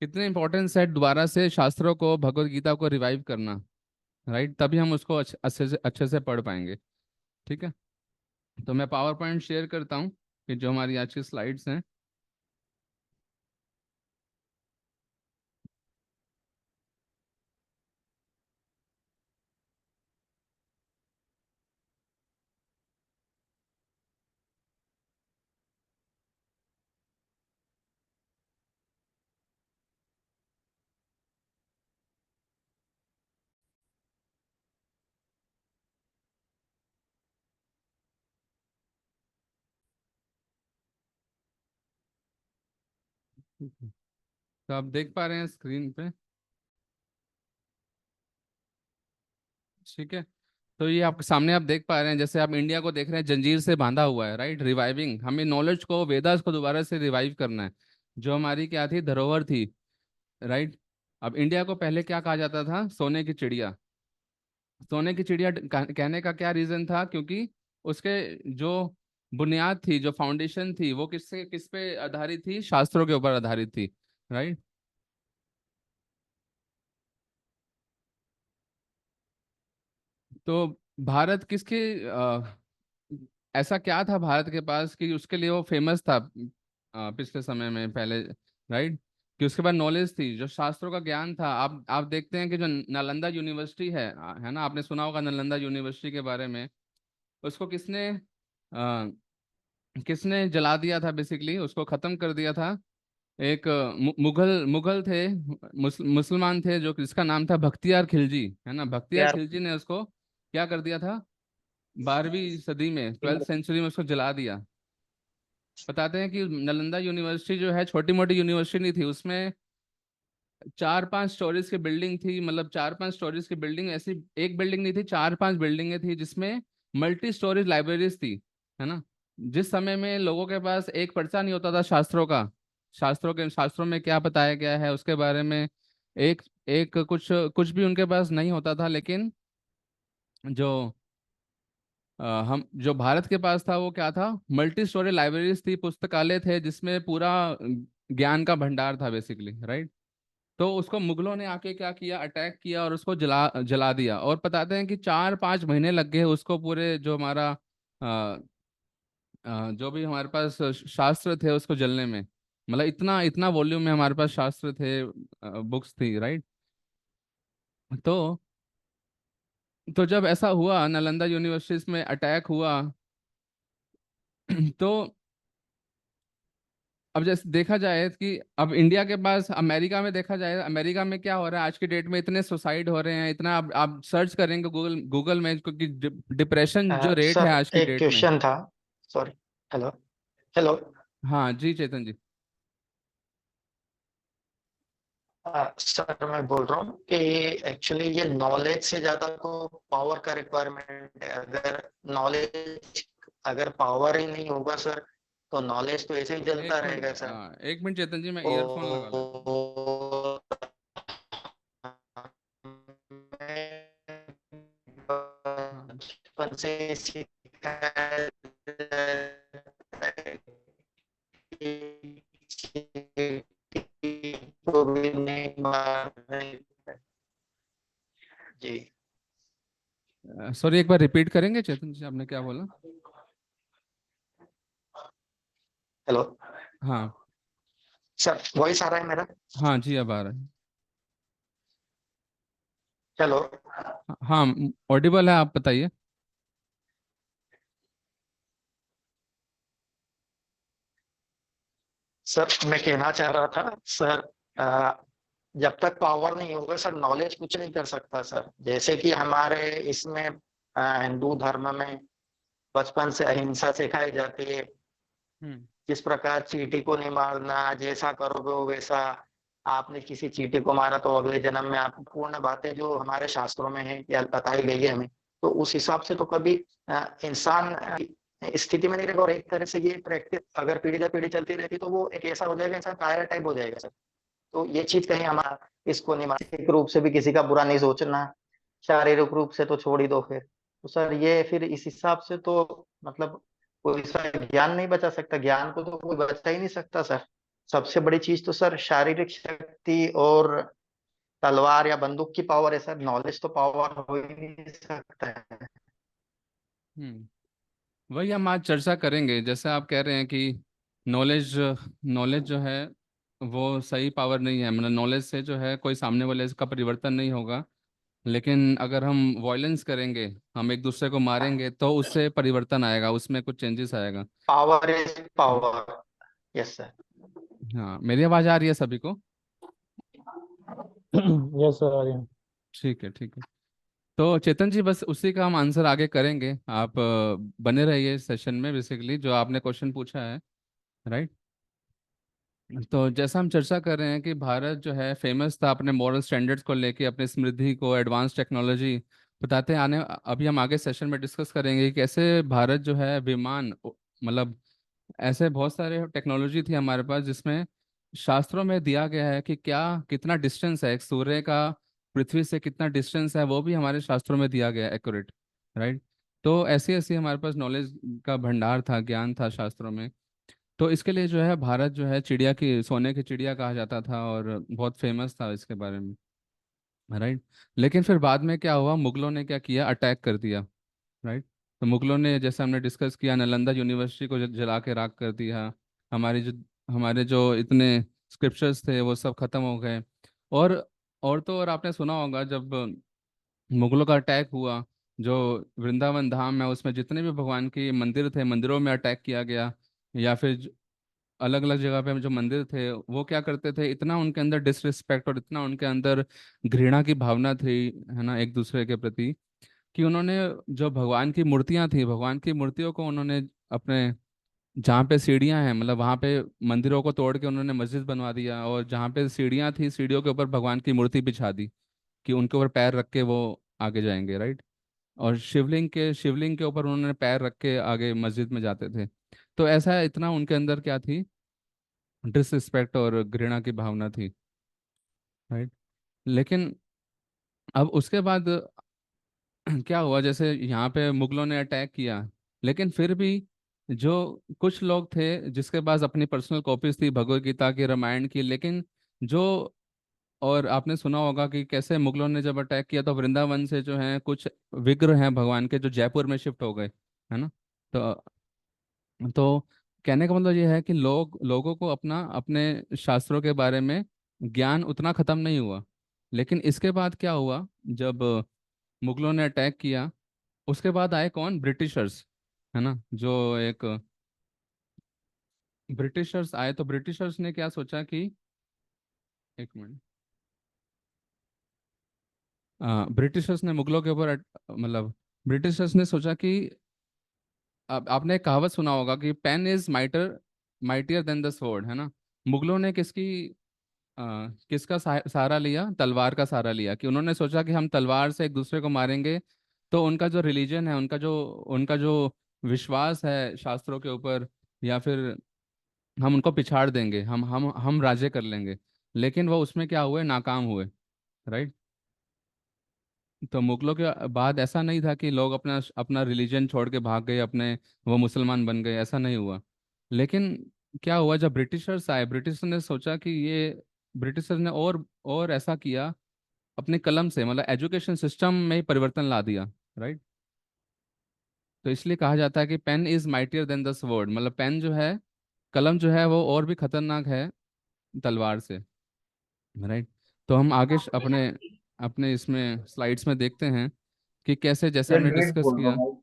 कितने इंपॉर्टेंस है दोबारा से शास्त्रों को, भगवत गीता को रिवाइव करना। राइट, तभी हम उसको अच्छे से पढ़ पाएंगे। ठीक है, तो मैं पावर पॉइंट शेयर करता हूँ कि जो हमारी आज की स्लाइड्स हैं। तो आप देख पा रहे हैं स्क्रीन पे। ठीक है, तो ये आपके सामने आप देख पा रहे हैं, जैसे आप इंडिया को देख रहे हैं, जंजीर से बांधा हुआ है। राइट, रिवाइविंग, हमें नॉलेज को, वेदास को दोबारा से रिवाइव करना है, जो हमारी क्या थी, धरोहर थी। राइट, अब इंडिया को पहले क्या कहा जाता था, सोने की चिड़िया। सोने की चिड़िया कहने का क्या रीजन था, क्योंकि उसके जो बुनियाद थी, जो फाउंडेशन थी, वो किस पे आधारित थी, शास्त्रों के ऊपर आधारित थी। राइट, तो भारत किसके ऐसा क्या था भारत के पास कि उसके लिए वो फेमस था पिछले समय में पहले। राइट, कि उसके बाद नॉलेज थी, जो शास्त्रों का ज्ञान था। आप देखते हैं कि जो नालंदा यूनिवर्सिटी है ना, आपने सुना होगा नालंदा यूनिवर्सिटी के बारे में। उसको किसने जला दिया था, बेसिकली उसको खत्म कर दिया था। एक मुगल मुगल थे, मुसलमान थे, जो जिसका नाम था बख्तियार खिलजी, है ना। बख्तियार यार खिलजी ने उसको क्या कर दिया था, 12वीं सदी में, 12th सेंचुरी में उसको जला दिया। बताते हैं कि नालंदा यूनिवर्सिटी जो है छोटी मोटी यूनिवर्सिटी नहीं थी, उसमें 4-5 स्टोरीज की बिल्डिंग थी, मतलब 4-5 स्टोरीज की बिल्डिंग, ऐसी एक बिल्डिंग नहीं थी, 4-5 बिल्डिंगें थी, जिसमें मल्टी स्टोरेज लाइब्रेरीज थी, है ना। जिस समय में लोगों के पास एक पर्चा नहीं होता था शास्त्रों का, शास्त्रों में क्या बताया गया है उसके बारे में, एक एक कुछ कुछ भी उनके पास नहीं होता था, लेकिन जो हम जो भारत के पास था वो क्या था, मल्टी स्टोरी लाइब्रेरीज थी, पुस्तकालय थे, जिसमें पूरा ज्ञान का भंडार था बेसिकली। राइट, तो उसको मुगलों ने आके क्या किया, अटैक किया और उसको जला जला दिया। और बताते हैं कि 4-5 महीने लग गए उसको, पूरे जो हमारा जो भी हमारे पास शास्त्र थे उसको जलने में। मतलब इतना इतना वॉल्यूम में हमारे पास शास्त्र थे, बुक्स थी। राइट, तो जब ऐसा हुआ, नालंदा यूनिवर्सिटी में अटैक हुआ तो अब जैसे देखा जाए कि अब इंडिया के पास, अमेरिका में देखा जाए, अमेरिका में क्या हो रहा है आज की डेट में, इतने सुसाइड हो रहे हैं, इतना आप सर्च करेंगे गूगल गूगल में, क्योंकि डिप्रेशन जो रेट है सर आज की एक डेट में। क्वेश्चन था। सॉरी। हेलो। हेलो। हाँ जी चेतन जी। सर मैं बोल रहा हूँ कि एक्चुअली ये नॉलेज से ज्यादा तो पावर का रिक्वायरमेंट है। अगर नॉलेज, अगर पावर ही नहीं होगा सर, तो नॉलेज तो ऐसे ही चलता एक मिनट, रहेगा सर। 1 मिनट चेतन जी, मैं ईयरफोन लगा लेता हूँ। और हाँ, बचपन से सीखा है को भी नहीं मार नहीं। जी। सॉरी, एक बार रिपीट करेंगे चेतन जी, आपने क्या बोला। हेलो। हाँ सर वॉइस आ रहा है मेरा? हाँ जी, अब आ रहा है। हेलो। हाँ, ऑडिबल है, आप बताइए। सर मैं कहना चाह रहा था सर, जब तक पावर नहीं होगा सर, नॉलेज कुछ नहीं कर सकता सर। जैसे कि हमारे इसमें हिंदू धर्म में बचपन से अहिंसा सिखाई जाती है। हम्म। किस प्रकार चींटी को नहीं मारना, जैसा करोगे वो वैसा। आपने किसी चींटी को मारा तो अगले जन्म में आपको पूर्ण बातें जो हमारे शास्त्रों में है या बताई गई है हमें, तो उस हिसाब से तो कभी इंसान स्थिति में नहीं रहेगा। और एक तरह से ये प्रैक्टिस अगर पीढ़ी दर पीढ़ी चलती रहती तो वो एक ऐसा हो जाएगा, इंसान कायर टाइप हो जाएगा सर। तो ये चीज कहीं हमारा इसको नहीं, मानसिक रूप से भी किसी का बुरा नहीं सोचना, शारीरिक रूप से तो छोड़ ही दो फिर। तो सर ये फिर इस हिसाब से तो मतलब कोई सा ज्ञान नहीं बचा सकता, ज्ञान को तो कोई बचा ही नहीं सकता सर। सबसे बड़ी चीज तो सर शारीरिक शक्ति और तलवार या बंदूक की पावर है सर, नॉलेज तो पावर हो ही नहीं सकता है। हम्म। वही हम आज चर्चा करेंगे, जैसे आप कह रहे हैं कि नॉलेज नॉलेज जो है वो सही पावर नहीं है, मतलब नॉलेज से जो है कोई सामने वाले का परिवर्तन नहीं होगा। लेकिन अगर हम वॉयलेंस करेंगे, हम एक दूसरे को मारेंगे, तो उससे परिवर्तन आएगा, उसमें कुछ चेंजेस आएगा। Power is power. Yes sir. हाँ, मेरी आवाज़ आ रही है सभी को? यस सर, आ रही है। ठीक है, ठीक है। तो चेतन जी, बस उसी का हम आंसर आगे करेंगे, आप बने रहिए सेशन में, बेसिकली जो आपने क्वेश्चन पूछा है, राइट। तो जैसा हम चर्चा कर रहे हैं कि भारत जो है फेमस था अपने मॉरल स्टैंडर्ड्स को लेके, अपनी समृद्धि को, एडवांस टेक्नोलॉजी बताते हैं। आने अभी हम आगे सेशन में डिस्कस करेंगे कि कैसे भारत जो है विमान मतलब ऐसे बहुत सारे टेक्नोलॉजी थी हमारे पास, जिसमें शास्त्रों में दिया गया है कि क्या कितना डिस्टेंस है एक सूर्य का पृथ्वी से, कितना डिस्टेंस है, वो भी हमारे शास्त्रों में दिया गया है एक्यूरेट, राइट। तो ऐसी ऐसी हमारे पास नॉलेज का भंडार था, ज्ञान था शास्त्रों में। तो इसके लिए जो है भारत जो है चिड़िया की, सोने की चिड़िया कहा जाता था, और बहुत फेमस था इसके बारे में, राइट। लेकिन फिर बाद में क्या हुआ, मुगलों ने क्या किया, अटैक कर दिया, राइट। तो मुगलों ने, जैसे हमने डिस्कस किया, नालंदा यूनिवर्सिटी को जला के राख कर दिया। हमारे जो इतने स्क्रिप्चर्स थे वो सब खत्म हो गए। और और तो और आपने सुना होगा, जब मुगलों का अटैक हुआ, जो वृंदावन धाम है उसमें जितने भी भगवान के मंदिर थे, मंदिरों में अटैक किया गया। या फिर अलग अलग जगह पे जो मंदिर थे, वो क्या करते थे, इतना उनके अंदर डिसरिस्पेक्ट और इतना उनके अंदर घृणा की भावना थी, है ना, एक दूसरे के प्रति, कि उन्होंने जो भगवान की मूर्तियां थी, भगवान की मूर्तियों को उन्होंने अपने, जहाँ पे सीढ़ियाँ हैं, मतलब वहाँ पे मंदिरों को तोड़ के उन्होंने मस्जिद बनवा दिया, और जहाँ पे सीढ़ियाँ थी, सीढ़ियों के ऊपर भगवान की मूर्ति बिछा दी कि उनके ऊपर पैर रख के वो आगे जाएंगे, राइट। और शिवलिंग के ऊपर उन्होंने पैर रख के आगे मस्जिद में जाते थे। तो ऐसा इतना उनके अंदर क्या थी, डिसरिस्पेक्ट और घृणा की भावना थी, राइट। लेकिन अब उसके बाद क्या हुआ, जैसे यहाँ पे मुगलों ने अटैक किया, लेकिन फिर भी जो कुछ लोग थे जिसके पास अपनी पर्सनल कॉपीज थी भगवत गीता की, रामायण की, लेकिन जो, और आपने सुना होगा कि कैसे मुगलों ने जब अटैक किया तो वृंदावन से जो है कुछ विग्रह हैं भगवान के, जो जयपुर में शिफ्ट हो गए, है ना। तो कहने का मतलब ये है कि लोगों को अपना, अपने शास्त्रों के बारे में ज्ञान उतना खत्म नहीं हुआ। लेकिन इसके बाद क्या हुआ, जब मुगलों ने अटैक किया, उसके बाद आए कौन, ब्रिटिशर्स, है ना, जो एक ब्रिटिशर्स आए। तो ब्रिटिशर्स ने क्या सोचा कि, एक मिनट, ब्रिटिशर्स ने मुगलों के ऊपर मतलब ब्रिटिशर्स ने सोचा कि, अब आपने एक कहावत सुना होगा कि pen is mighter mightier than the sword, है ना। मुगलों ने किसका सहारा लिया, तलवार का सहारा लिया, कि उन्होंने सोचा कि हम तलवार से एक दूसरे को मारेंगे, तो उनका जो रिलीजन है, उनका जो विश्वास है शास्त्रों के ऊपर, या फिर हम उनको पिछाड़ देंगे, हम राज्य कर लेंगे। लेकिन वो उसमें क्या हुए, नाकाम हुए, राइट। तो मुगलों के बाद ऐसा नहीं था कि लोग अपना अपना रिलीजन छोड़ के भाग गए अपने, वो मुसलमान बन गए, ऐसा नहीं हुआ। लेकिन क्या हुआ, जब ब्रिटिशर्स आए, ब्रिटिशर ने सोचा कि ये, ब्रिटिशर ने और ऐसा किया अपने कलम से, मतलब एजुकेशन सिस्टम में ही परिवर्तन ला दिया, राइट। तो इसलिए कहा जाता है कि pen is mightier than the sword, मतलब पेन जो है, कलम जो है, वो और भी खतरनाक है तलवार से, राइट। तो हम आगे अपने अपने इसमें स्लाइड्स में देखते हैं कि कैसे, जैसे यार हमने डेट डिस्कस बोल रहा किया। हूँ।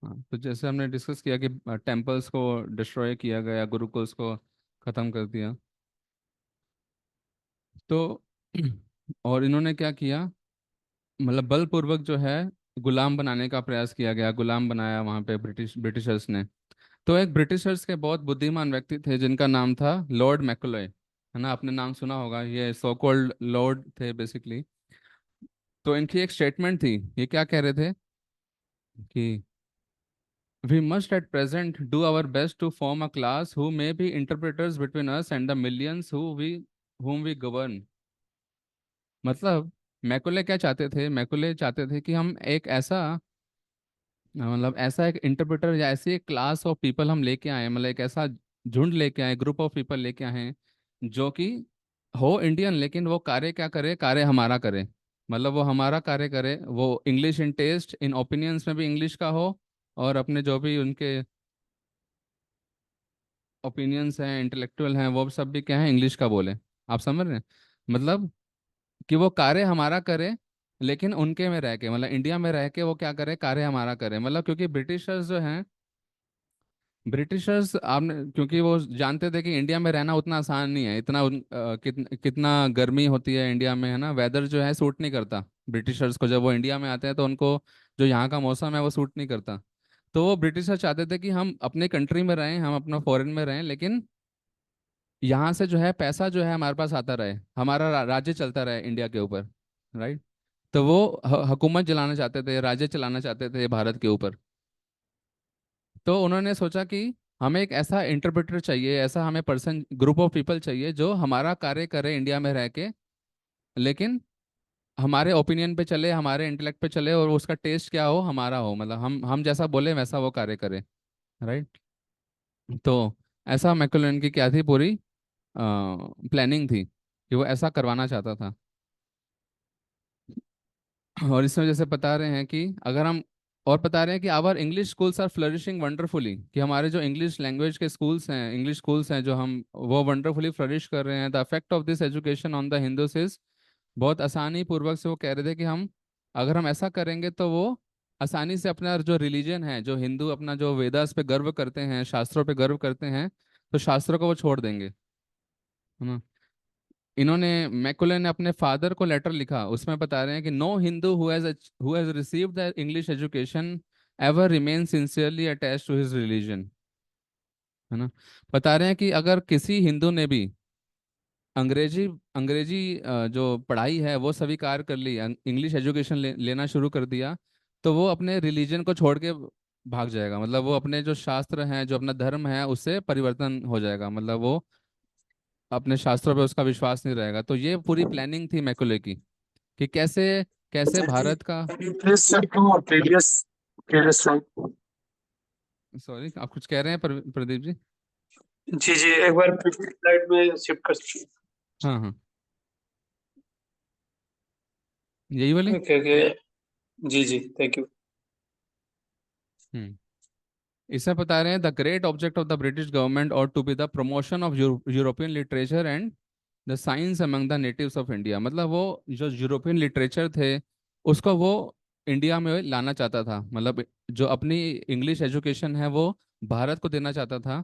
हाँ, तो जैसे हमने डिस्कस किया कि टेम्पल्स को डिस्ट्रॉय किया गया, गुरुकुल्स को ख़त्म कर दिया। तो और इन्होंने क्या किया, मतलब बलपूर्वक जो है गुलाम बनाने का प्रयास किया गया, गुलाम बनाया वहाँ पे ब्रिटिशर्स ने। तो एक ब्रिटिशर्स के बहुत बुद्धिमान व्यक्ति थे जिनका नाम था लॉर्ड मैकुलॉय, है ना, आपने नाम सुना होगा, ये सो कॉल्ड लॉर्ड थे बेसिकली। तो इनकी एक स्टेटमेंट थी, ये क्या कह रहे थे कि we must at present do our best to form a class who may be interpreters between us and the millions whom we govern। मतलब मैकुले क्या चाहते थे, मैकुले चाहते थे कि हम एक ऐसा मतलब ऐसा एक इंटरप्रेटर या ऐसी एक क्लास ऑफ पीपल हम लेके आए हैं, मतलब एक ऐसा झुंड लेके आए, ग्रुप ऑफ पीपल लेके आए हैं जो कि हो इंडियन, लेकिन वो कार्य क्या करे, कार्य हमारा करे। मतलब वो हमारा कार्य करे, वो English in taste, in opinions में भी इंग्लिश का हो, और अपने जो भी उनके ओपिनियंस हैं, इंटेलेक्चुअल हैं, वो सब भी क्या है, इंग्लिश का बोले। आप समझ रहे हैं? मतलब कि वो कार्य हमारा करे, लेकिन उनके में रह के, मतलब इंडिया में रह के वो क्या करे, कार्य हमारा करे। मतलब क्योंकि ब्रिटिशर्स जो हैं, ब्रिटिशर्स आपने, क्योंकि वो जानते थे कि इंडिया में रहना उतना आसान नहीं है, इतना कितना गर्मी होती है इंडिया में, है ना, वेदर जो है सूट नहीं करता ब्रिटिशर्स को। जब वो इंडिया में आते हैं तो उनको जो यहाँ का मौसम है वो सूट नहीं करता। तो वो ब्रिटिशर चाहते थे कि हम अपने कंट्री में रहें, हम अपना फॉरेन में रहें, लेकिन यहाँ से जो है पैसा जो है हमारे पास आता रहे, हमारा राज्य चलता रहे इंडिया के ऊपर, राइट। तो वो हुकूमत चलाना चाहते थे, राज्य चलाना चाहते थे भारत के ऊपर। तो उन्होंने सोचा कि हमें एक ऐसा इंटरप्रेटर चाहिए, ऐसा हमें पर्सन, ग्रुप ऑफ पीपल चाहिए जो हमारा कार्य करे इंडिया में रह के, लेकिन हमारे ओपिनियन पे चले, हमारे इंटेलेक्ट पे चले, और उसका टेस्ट क्या हो, हमारा हो, मतलब हम जैसा बोले वैसा वो कार्य करे, राइट। तो ऐसा मैकुलन की क्या थी, पूरी प्लानिंग थी कि वो ऐसा करवाना चाहता था। और इसमें जैसे बता रहे हैं कि अगर हम, और बता रहे हैं कि our English schools are flourishing wonderfully, कि हमारे जो इंग्लिश लैंग्वेज के स्कूल्स हैं, इंग्लिश स्कूल्स हैं जो हम, वो वंडरफुली फ्लरिश कर रहे हैं। The effect of this education on the Hindus is, बहुत आसानी पूर्वक से वो कह रहे थे कि हम, अगर हम ऐसा करेंगे तो वो आसानी से अपना जो रिलीजन है, जो हिंदू अपना जो वेदास पे गर्व करते हैं, शास्त्रों पे गर्व करते हैं, तो शास्त्रों को वो छोड़ देंगे, है ना। इन्होंने, मैकुले ने अपने फादर को लेटर लिखा, उसमें बता रहे हैं कि no Hindu who has received the English education ever remain sincerely attached to his religion, है ना। बता रहे हैं कि अगर किसी हिंदू ने भी अंग्रेजी अंग्रेजी जो पढ़ाई है वो स्वीकार कर ली, इंग्लिश एजुकेशन लेना शुरू कर दिया, तो वो अपने रिलीजन को छोड़ के भाग जाएगा। मतलब वो अपने जो शास्त्र हैं, जो अपना धर्म है, उससे परिवर्तन हो जाएगा, मतलब वो अपने शास्त्रों पे उसका विश्वास नहीं रहेगा। तो ये पूरी प्लानिंग थी मैकुले की, कि कैसे कैसे जी भारत का। Please sir to previous previous slide. Sorry, आप कुछ कह रहे हैं प्रदीप जी? जी जी एक बार प्रीवियस स्लाइड में शिफ्ट कर सकते हाँ हाँ, यही वाली। हैं? Okay okay. जी जी थैंक यू। हम्म। इसमें बता रहे हैं, the great object of the British government और to be the promotion of European literature and the science among the natives of India. मतलब वो जो यूरोपियन लिटरेचर थे, उसको वो इंडिया में लाना चाहता था। मतलब जो अपनी इंग्लिश एजुकेशन है वो भारत को देना चाहता था,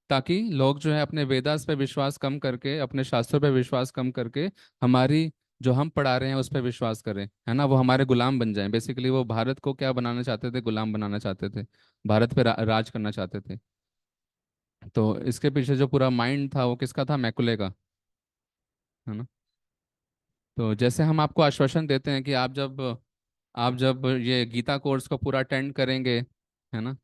ताकि लोग जो है अपने वेदास पे विश्वास कम करके, अपने शास्त्रों पे विश्वास कम करके, हमारी जो हम पढ़ा रहे हैं उस पर विश्वास करें, है ना, वो हमारे गुलाम बन जाएं। बेसिकली वो भारत को क्या बनाना चाहते थे, गुलाम बनाना चाहते थे, भारत पे राज करना चाहते थे। तो इसके पीछे जो पूरा माइंड था वो किसका था, मैकुले का, है ना। तो जैसे हम आपको आश्वासन देते हैं कि आप जब ये गीता कोर्स को पूरा अटेंड करेंगे, है ना,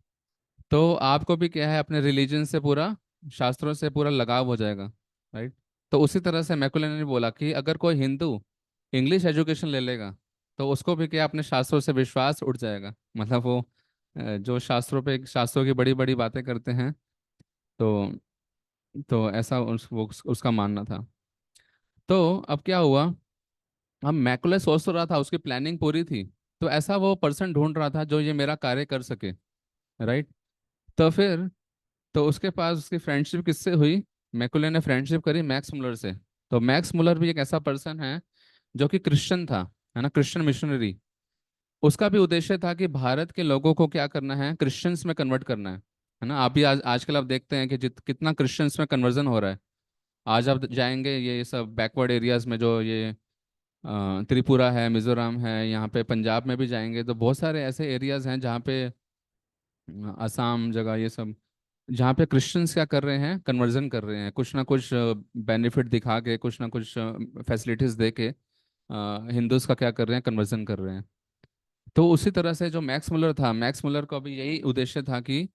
तो आपको भी क्या है, अपने रिलीजन से पूरा, शास्त्रों से पूरा लगाव हो जाएगा, राइट। तो उसी तरह से मैकुले ने बोला कि अगर कोई हिंदू इंग्लिश एजुकेशन ले लेगा, तो उसको भी क्या, अपने शास्त्रों से विश्वास उठ जाएगा। मतलब वो जो शास्त्रों की बड़ी बड़ी बातें करते हैं। तो ऐसा उसका मानना था। तो अब क्या हुआ, अब मैकुले सोच तो रहा था, उसकी प्लानिंग पूरी थी, तो ऐसा वो पर्सन ढूंढ रहा था जो ये मेरा कार्य कर सके, राइट। तो फिर, तो उसके पास उसकी फ्रेंडशिप किससे हुई, मैकुले ने फ्रेंडशिप करी मैक्स मुलर से। तो मैक्स मुलर भी एक ऐसा पर्सन है जो कि क्रिश्चियन था, है ना, क्रिश्चियन मिशनरी। उसका भी उद्देश्य था कि भारत के लोगों को क्या करना है, क्रिश्चियंस में कन्वर्ट करना है ना। आप भी आजकल आप देखते हैं कि कितना क्रिश्चियंस में कन्वर्जन हो रहा है। आज आप जाएंगे ये सब बैकवर्ड एरियाज में, जो ये त्रिपुरा है, मिजोरम है, यहाँ पे पंजाब में भी जाएंगे तो बहुत सारे ऐसे एरियाज हैं जहाँ पे, असम जगह ये सब, जहाँ पे क्रिश्चियंस क्या कर रहे हैं, कन्वर्जन कर रहे हैं, कुछ ना कुछ बेनिफिट दिखा के, कुछ ना कुछ फैसिलिटीज दे के हिंदूज का क्या कर रहे हैं, कन्वर्जन कर रहे हैं। तो उसी तरह से जो मैक्स मुलर था, मैक्स मुलर का भी यही उद्देश्य था कि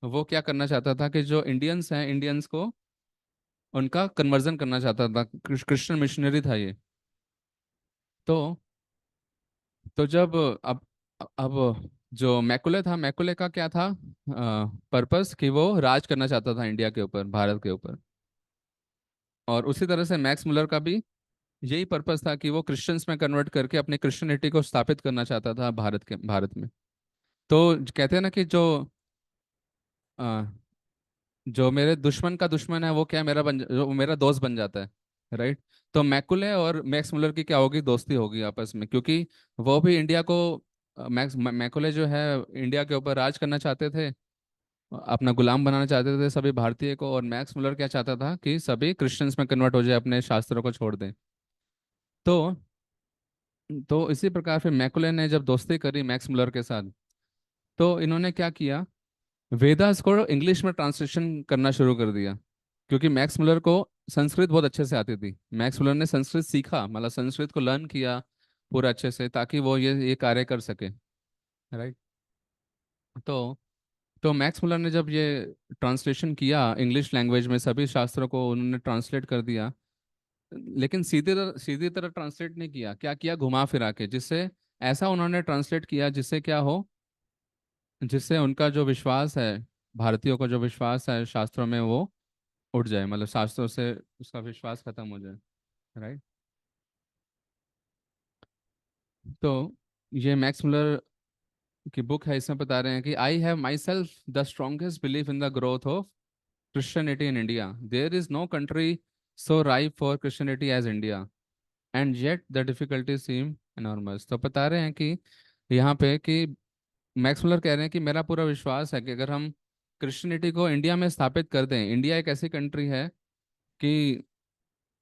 वो क्या करना चाहता था कि जो इंडियंस हैं, इंडियंस को उनका कन्वर्जन करना चाहता था। क्रिश्चियन मिशनरी था ये। तो जब अब जो मैकुले था, मैकुले का क्या था पर्पस, कि वो राज करना चाहता था इंडिया के ऊपर, भारत के ऊपर। और उसी तरह से मैक्स मुलर का भी यही पर्पस था कि वो क्रिश्चियंस में कन्वर्ट करके अपनी क्रिश्चियनिटी को स्थापित करना चाहता था भारत में। तो कहते हैं ना कि अ, जो मेरे दुश्मन का दुश्मन है वो क्या जो मेरा दोस्त बन जाता है, राइट। तो मैकुले और मैक्स मुलर की क्या होगी, दोस्ती होगी आपस में, क्योंकि वो भी इंडिया को मैकुले जो है इंडिया के ऊपर राज करना चाहते थे, अपना गुलाम बनाना चाहते थे सभी भारतीय को। और मैक्स मुलर क्या चाहता था कि सभी क्रिश्चियंस में कन्वर्ट हो जाए, अपने शास्त्रों को छोड़ दें। तो इसी प्रकार फिर मैकुले ने जब दोस्ती करी मैक्स मुलर के साथ, तो इन्होंने क्या किया, वेदास को इंग्लिश में ट्रांसलेशन करना शुरू कर दिया। क्योंकि मैक्स मुलर को संस्कृत बहुत अच्छे से आती थी, मैक्स मुलर ने संस्कृत सीखा, मतलब संस्कृत को लर्न किया पूरा अच्छे से, ताकि वो ये कार्य कर सके, राइट। तो मैक्स मुलर ने जब ये ट्रांसलेशन किया इंग्लिश लैंग्वेज में, सभी शास्त्रों को उन्होंने ट्रांसलेट कर दिया। लेकिन सीधी तरह ट्रांसलेट नहीं किया, क्या किया, घुमा फिरा के, जिससे ऐसा उन्होंने ट्रांसलेट किया जिससे क्या हो, जिससे उनका जो विश्वास है, भारतीयों का जो विश्वास है शास्त्रों में, वो उठ जाए, मतलब शास्त्रों से उसका विश्वास खत्म हो जाए, राइट। तो ये मैक्स मुलर की बुक है, इसमें बता रहे हैं कि I have my self the strongest belief in the growth of Christianity in India. There is no country so ripe for Christianity as India, and yet the difficulties seem enormous. तो बता रहे हैं कि यहाँ पे कि मैक्स मुलर कह रहे हैं कि मेरा पूरा विश्वास है कि अगर हम क्रिश्चियनिटी को इंडिया में स्थापित कर दें, इंडिया एक ऐसी कंट्री है कि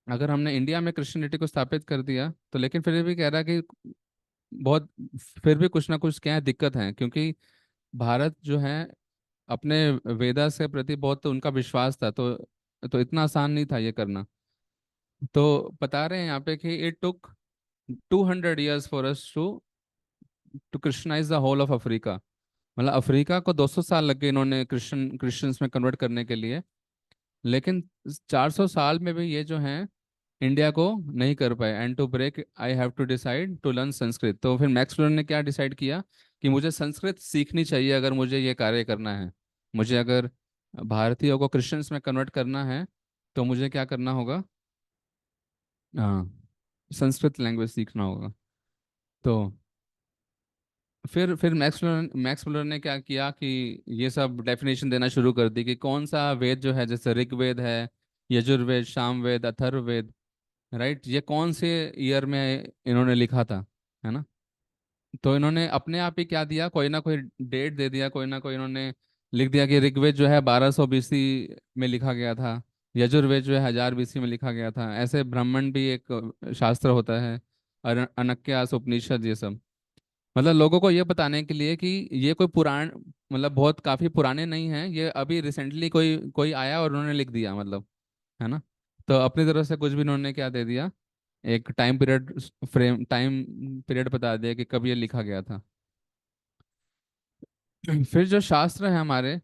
अगर हमने इंडिया में क्रिश्चियनिटी को स्थापित कर दिया तो, लेकिन फिर भी कह रहा है कि बहुत, फिर भी कुछ ना कुछ क्या है, दिक्कत है, क्योंकि भारत जो है अपने वेदा के प्रति बहुत उनका विश्वास था, तो इतना आसान नहीं था ये करना। तो बता रहे हैं यहाँ पे कि it took 200 years for us to Christianize the whole of Africa. मतलब अफ्रीका को 200 साल लग गए इन्होंने क्रिश्चियंस में कन्वर्ट करने के लिए। लेकिन 400 साल में भी ये जो हैं इंडिया को नहीं कर पाए। And to break I have to decide to learn Sanskrit. तो फिर मैक्स लर्न ने क्या डिसाइड किया कि मुझे संस्कृत सीखनी चाहिए अगर मुझे ये कार्य करना है। मुझे अगर भारतीयों को क्रिश्चियंस में कन्वर्ट करना है तो मुझे क्या करना होगा, हाँ, संस्कृत लैंग्वेज सीखना होगा। तो फिर मैक्स मुलर ने क्या किया कि ये सब डेफिनेशन देना शुरू कर दी कि कौन सा वेद जो है, जैसे ऋग्वेद है, यजुर्वेद, सामवेद, अथर्ववेद, राइट, ये कौन से ईयर में इन्होंने लिखा था, है ना। तो इन्होंने अपने आप ही क्या दिया, कोई ना कोई डेट दे दिया, कोई ना कोई इन्होंने लिख दिया कि ऋग्वेद जो है 1200 बीसी में लिखा गया था, यजुर्वेद जो है 1000 बीसी में लिखा गया था। ऐसे ब्राह्मण भी एक शास्त्र होता है, अनक्यास उपनिषद, ये सब मतलब लोगों को ये बताने के लिए कि ये कोई पुराण, मतलब बहुत काफी पुराने नहीं हैं, ये अभी रिसेंटली कोई कोई आया और उन्होंने लिख दिया, मतलब, है ना। तो अपनी तरफ से कुछ भी उन्होंने क्या दे दिया, एक टाइम पीरियड बता दिया कि कब ये लिखा गया था। फिर जो शास्त्र है हमारे,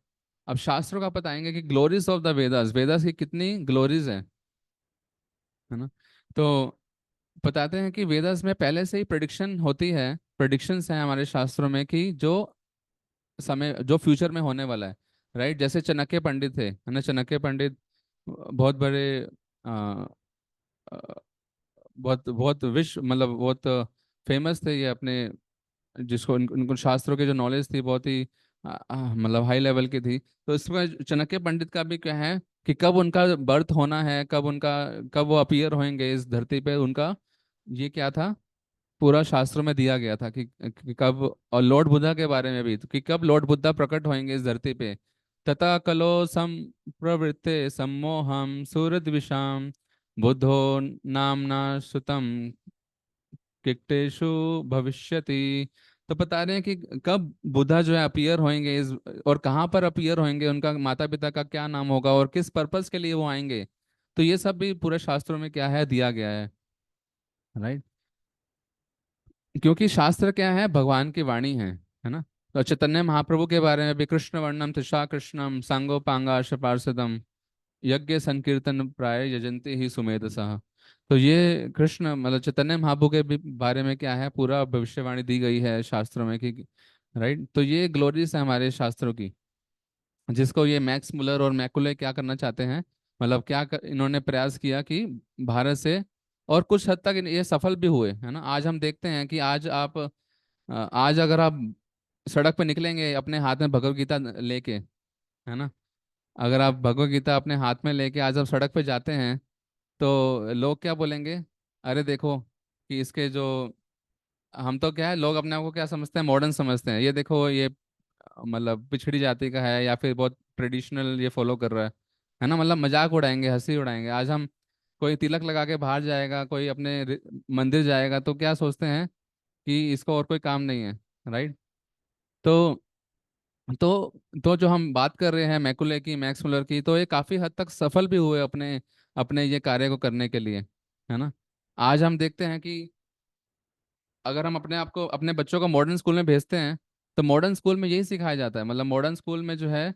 अब शास्त्रों का बताएंगे कि glories of the Vedas, Vedas की कितनी ग्लोरीज है ना। तो बताते हैं कि वेदास में पहले से ही प्रिडिक्शन होती है, प्रिडिक्शंस हैं हमारे शास्त्रों में कि जो फ्यूचर में होने वाला है, राइट। जैसे चाणक्य पंडित थे, है ना, चाणक्य पंडित बहुत बड़े अ, अ, बहुत बहुत विश्व, मतलब बहुत फेमस थे ये अपने, जिसको उनको शास्त्रों की जो नॉलेज थी बहुत ही मतलब हाई लेवल की थी। तो इसमें चाणक्य पंडित का भी क्या है कि कब उनका बर्थ होना है, कब वो अपीयर होंगे इस धरती पे, उनका ये क्या था, पूरा शास्त्रों में दिया गया था कि कब। और लॉर्ड बुद्धा के बारे में भी, तो कि कब लॉर्ड बुद्धा प्रकट होंगे इस धरती पे। तथा कलो प्रवृत्ते सम्मोहम सूरद्विषाम बुद्धो नामना सुतम किक्टेषु भविष्यति। तो बता रहे हैं कि कब बुद्धा जो है अपीयर होंगे इस, और कहाँ पर अपीयर होंगे, उनका माता पिता का क्या नाम होगा और किस पर्पस के लिए वो आएंगे। तो ये सब भी पूरे शास्त्रों में क्या है, दिया गया है, राइट। क्योंकि शास्त्र क्या है, भगवान की वाणी है ना। तो चैतन्य महाप्रभु के बारे में भी, कृष्ण वर्णम तृषा कृष्णम सांगो पांगाश पार्षदम यज्ञ संकीर्तन प्राय यजंती ही सुमेधसः। तो ये कृष्ण मतलब चैतन्य महाप्रभु के भी बारे में क्या है, पूरा भविष्यवाणी दी गई है शास्त्रों में कि राइट। तो ये ग्लोरीज है हमारे शास्त्रों की, जिसको ये मैक्स मुलर और मैकुले क्या करना चाहते हैं, मतलब इन्होंने प्रयास किया कि भारत से, और कुछ हद तक ये सफल भी हुए, है ना। आज हम देखते हैं कि आज अगर आप सड़क पे निकलेंगे अपने हाथ में भगवत गीता लेके, है ना, अगर आप भगवत गीता अपने हाथ में लेके आज आप सड़क पे जाते हैं, तो लोग क्या बोलेंगे, अरे देखो कि इसके जो, हम तो क्या है, लोग अपने आप को क्या समझते हैं, मॉडर्न समझते हैं, ये देखो ये मतलब पिछड़ी जाति का है, या फिर बहुत ट्रेडिशनल ये फॉलो कर रहा है ना, मतलब मजाक उड़ाएंगे, हंसी उड़ाएंगे। आज हम, कोई तिलक लगा के बाहर जाएगा, कोई अपने मंदिर जाएगा, तो क्या सोचते हैं कि इसको और कोई काम नहीं है, राइट। तो तो जो हम बात कर रहे हैं मैकुले की, मैक्स मुलर की, तो ये काफी हद तक सफल भी हुए अपने अपने ये कार्य को करने के लिए, है ना। आज हम देखते हैं कि अगर हम अपने आप को, अपने बच्चों को मॉडर्न स्कूल में भेजते हैं, तो मॉडर्न स्कूल में यही सिखाया जाता है, मतलब मॉडर्न स्कूल में जो है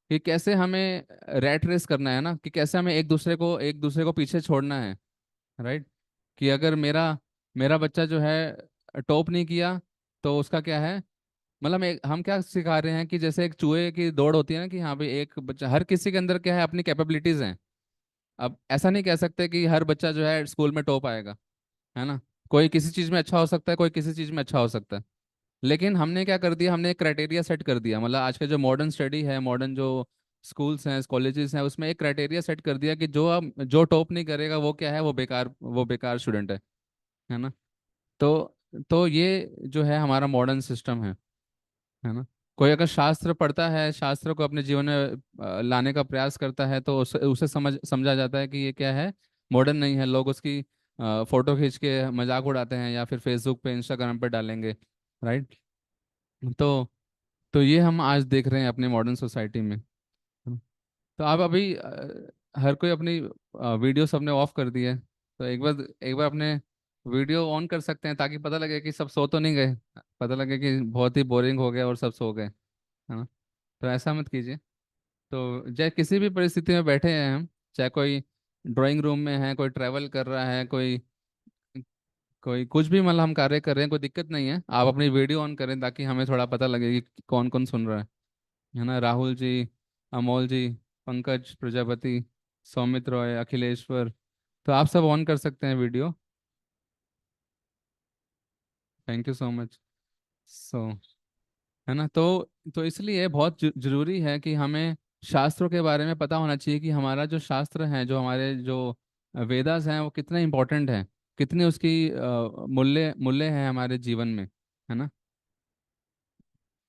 कि कैसे हमें रैट रेस करना है ना, कि कैसे हमें एक दूसरे को पीछे छोड़ना है, राइट। कि अगर मेरा मेरा बच्चा जो है टॉप नहीं किया, तो उसका क्या है, मतलब हम क्या सिखा रहे हैं कि जैसे एक चूहे की दौड़ होती है ना, कि हाँ भाई एक बच्चा, हर किसी के अंदर क्या है, अपनी कैपेबिलिटीज हैं। अब ऐसा नहीं कह सकते कि हर बच्चा जो है स्कूल में टॉप आएगा, है ना। कोई किसी चीज में अच्छा हो सकता है, कोई किसी चीज में अच्छा हो सकता है। लेकिन हमने क्या कर दिया, हमने एक क्राइटेरिया सेट कर दिया, मतलब आज के जो मॉडर्न स्टडी है, मॉडर्न जो स्कूल्स हैं, कॉलेजेस हैं, उसमें एक क्राइटेरिया सेट कर दिया कि जो टॉप नहीं करेगा वो क्या है, वो बेकार स्टूडेंट है ना। तो तो ये जो है हमारा मॉडर्न सिस्टम है ना। कोई अगर शास्त्र पढ़ता है, शास्त्र को अपने जीवन में लाने का प्रयास करता है, तो उसे उसे समझा जाता है कि ये क्या है, मॉडर्न नहीं है। लोग उसकी फोटो खींच के मजाक उड़ाते हैं, या फिर फेसबुक पे, इंस्टाग्राम पे डालेंगे, राइट। तो तो ये हम आज देख रहे हैं अपने मॉडर्न सोसाइटी में। तो आप अभी हर कोई अपनी वीडियो सबने ऑफ कर दी है, तो एक बार अपने वीडियो ऑन कर सकते हैं, ताकि पता लगे कि सब सो तो नहीं गए, पता लगे कि बहुत ही बोरिंग हो गया और सब सो गए, है ना। तो ऐसा मत कीजिए। तो चाहे किसी भी परिस्थिति में बैठे हैं हम, चाहे कोई ड्राइंग रूम में है, कोई ट्रैवल कर रहा है, कोई कोई कुछ भी, मतलब हम कार्य कर रहे हैं, कोई दिक्कत नहीं है, आप अपनी वीडियो ऑन करें, ताकि हमें थोड़ा पता लगे कि कौन कौन सुन रहा है ना। राहुल जी, अमोल जी, पंकज प्रजापति, सौमित्र रॉय, अखिलेश्वर, तो आप सब ऑन कर सकते हैं video. Thank you so much. So, है ना। तो इसलिए बहुत जरूरी है कि हमें शास्त्रों के बारे में पता होना चाहिए, कि हमारा जो शास्त्र है, जो हमारे जो वेदास हैं, वो कितने इंपॉर्टेंट है, कितनी उसकी मूल्य मूल्य है हमारे जीवन में, है ना।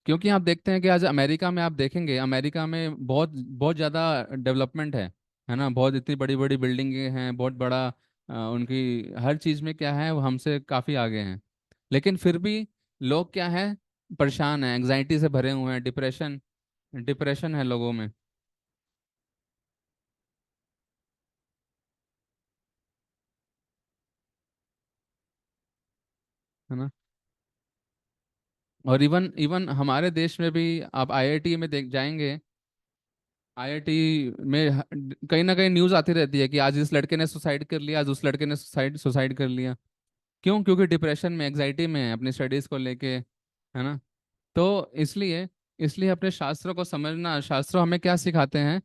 क्योंकि आप देखते हैं कि आज अमेरिका में, आप देखेंगे अमेरिका में बहुत बहुत ज़्यादा डेवलपमेंट है ना, बहुत इतनी बड़ी बड़ी बिल्डिंगें हैं, बहुत बड़ा उनकी हर चीज़ में क्या है, वो हमसे काफ़ी आगे हैं। लेकिन फिर भी लोग क्या है, परेशान हैं, एंग्जाइटी से भरे हुए हैं, डिप्रेशन डिप्रेशन है लोगों में, है ना। और इवन इवन हमारे देश में भी आप आईआईटी में देख जाएंगे, आईआईटी में कहीं ना कहीं न्यूज़ आती रहती है कि आज इस लड़के ने सुसाइड कर लिया, आज उस लड़के ने सुसाइड सुसाइड कर लिया। क्यों? क्योंकि डिप्रेशन में, एग्जाइटी में है अपनी स्टडीज को लेके, है ना। तो इसलिए इसलिए अपने शास्त्रों को समझना, शास्त्र हमें क्या सिखाते हैं,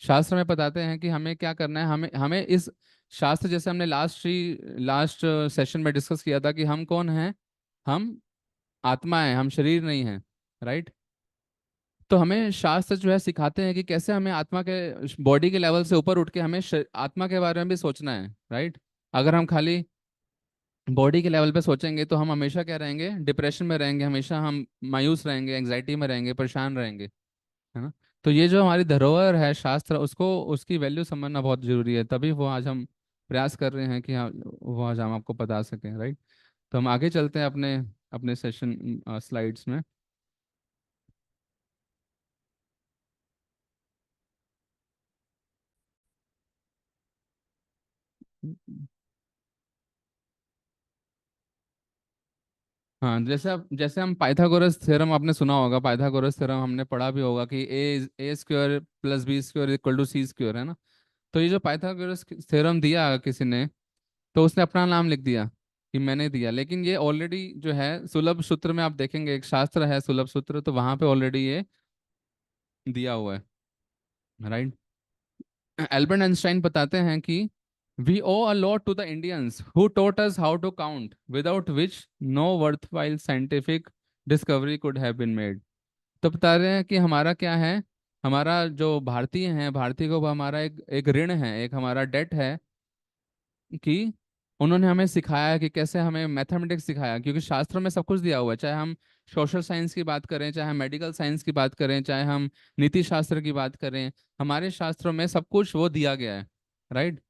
शास्त्र हमें बताते हैं कि हमें क्या करना है, हमें हमें इस शास्त्र, जैसे हमने लास्ट सेशन में डिस्कस किया था कि हम कौन हैं, हम आत्मा है, हम शरीर नहीं है, राइट। तो हमें शास्त्र जो है सिखाते हैं कि कैसे हमें आत्मा के, बॉडी के लेवल से ऊपर उठ के हमें आत्मा के बारे में भी सोचना है, राइट। अगर हम खाली बॉडी के लेवल पे सोचेंगे, तो हम हमेशा क्या रहेंगे, डिप्रेशन में रहेंगे, हमेशा हम मायूस रहेंगे, एंग्जाइटी में रहेंगे, परेशान रहेंगे, है ना। तो ये जो हमारी धरोहर है शास्त्र, उसको, उसकी वैल्यू समझना बहुत जरूरी है, तभी वो आज हम प्रयास कर रहे हैं कि हाँ, वो आज हम आपको बता सकें, राइट। तो हम आगे चलते हैं अपने अपने सेशन स्लाइड्स में। हाँ, जैसे हम पाइथागोरस थ्योरम, आपने सुना होगा, पाइथागोरस थ्योरम हमने पढ़ा भी होगा कि A square plus B square equal to C square, है ना। तो ये जो पाइथागोरस थ्योरम दिया किसी ने, तो उसने अपना नाम लिख दिया, कि मैंने दिया, लेकिन ये ऑलरेडी जो है सुलभ सूत्र में आप देखेंगे, एक शास्त्र है सुलभ सूत्र, तो वहां पे ऑलरेडी ये दिया हुआ है, राइट। एल्बर्ट आइंस्टाइन बताते हैं कि we owe a lot to the Indians who taught us how to count without which no worthwhile scientific discovery could have been made. तो बता रहे हैं कि हमारा क्या है, हमारा जो भारतीय हैं, भारतीय को हमारा एक एक ऋण है, एक हमारा डेट है, कि उन्होंने हमें सिखाया कि कैसे, हमें मैथमेटिक्स सिखाया, क्योंकि शास्त्रों में सब कुछ दिया हुआ है, चाहे हम सोशल साइंस की बात करें, चाहे हम मेडिकल साइंस की बात करें, चाहे हम नीति शास्त्र की बात करें, हमारे शास्त्रों में सब कुछ वो दिया गया है, राइट।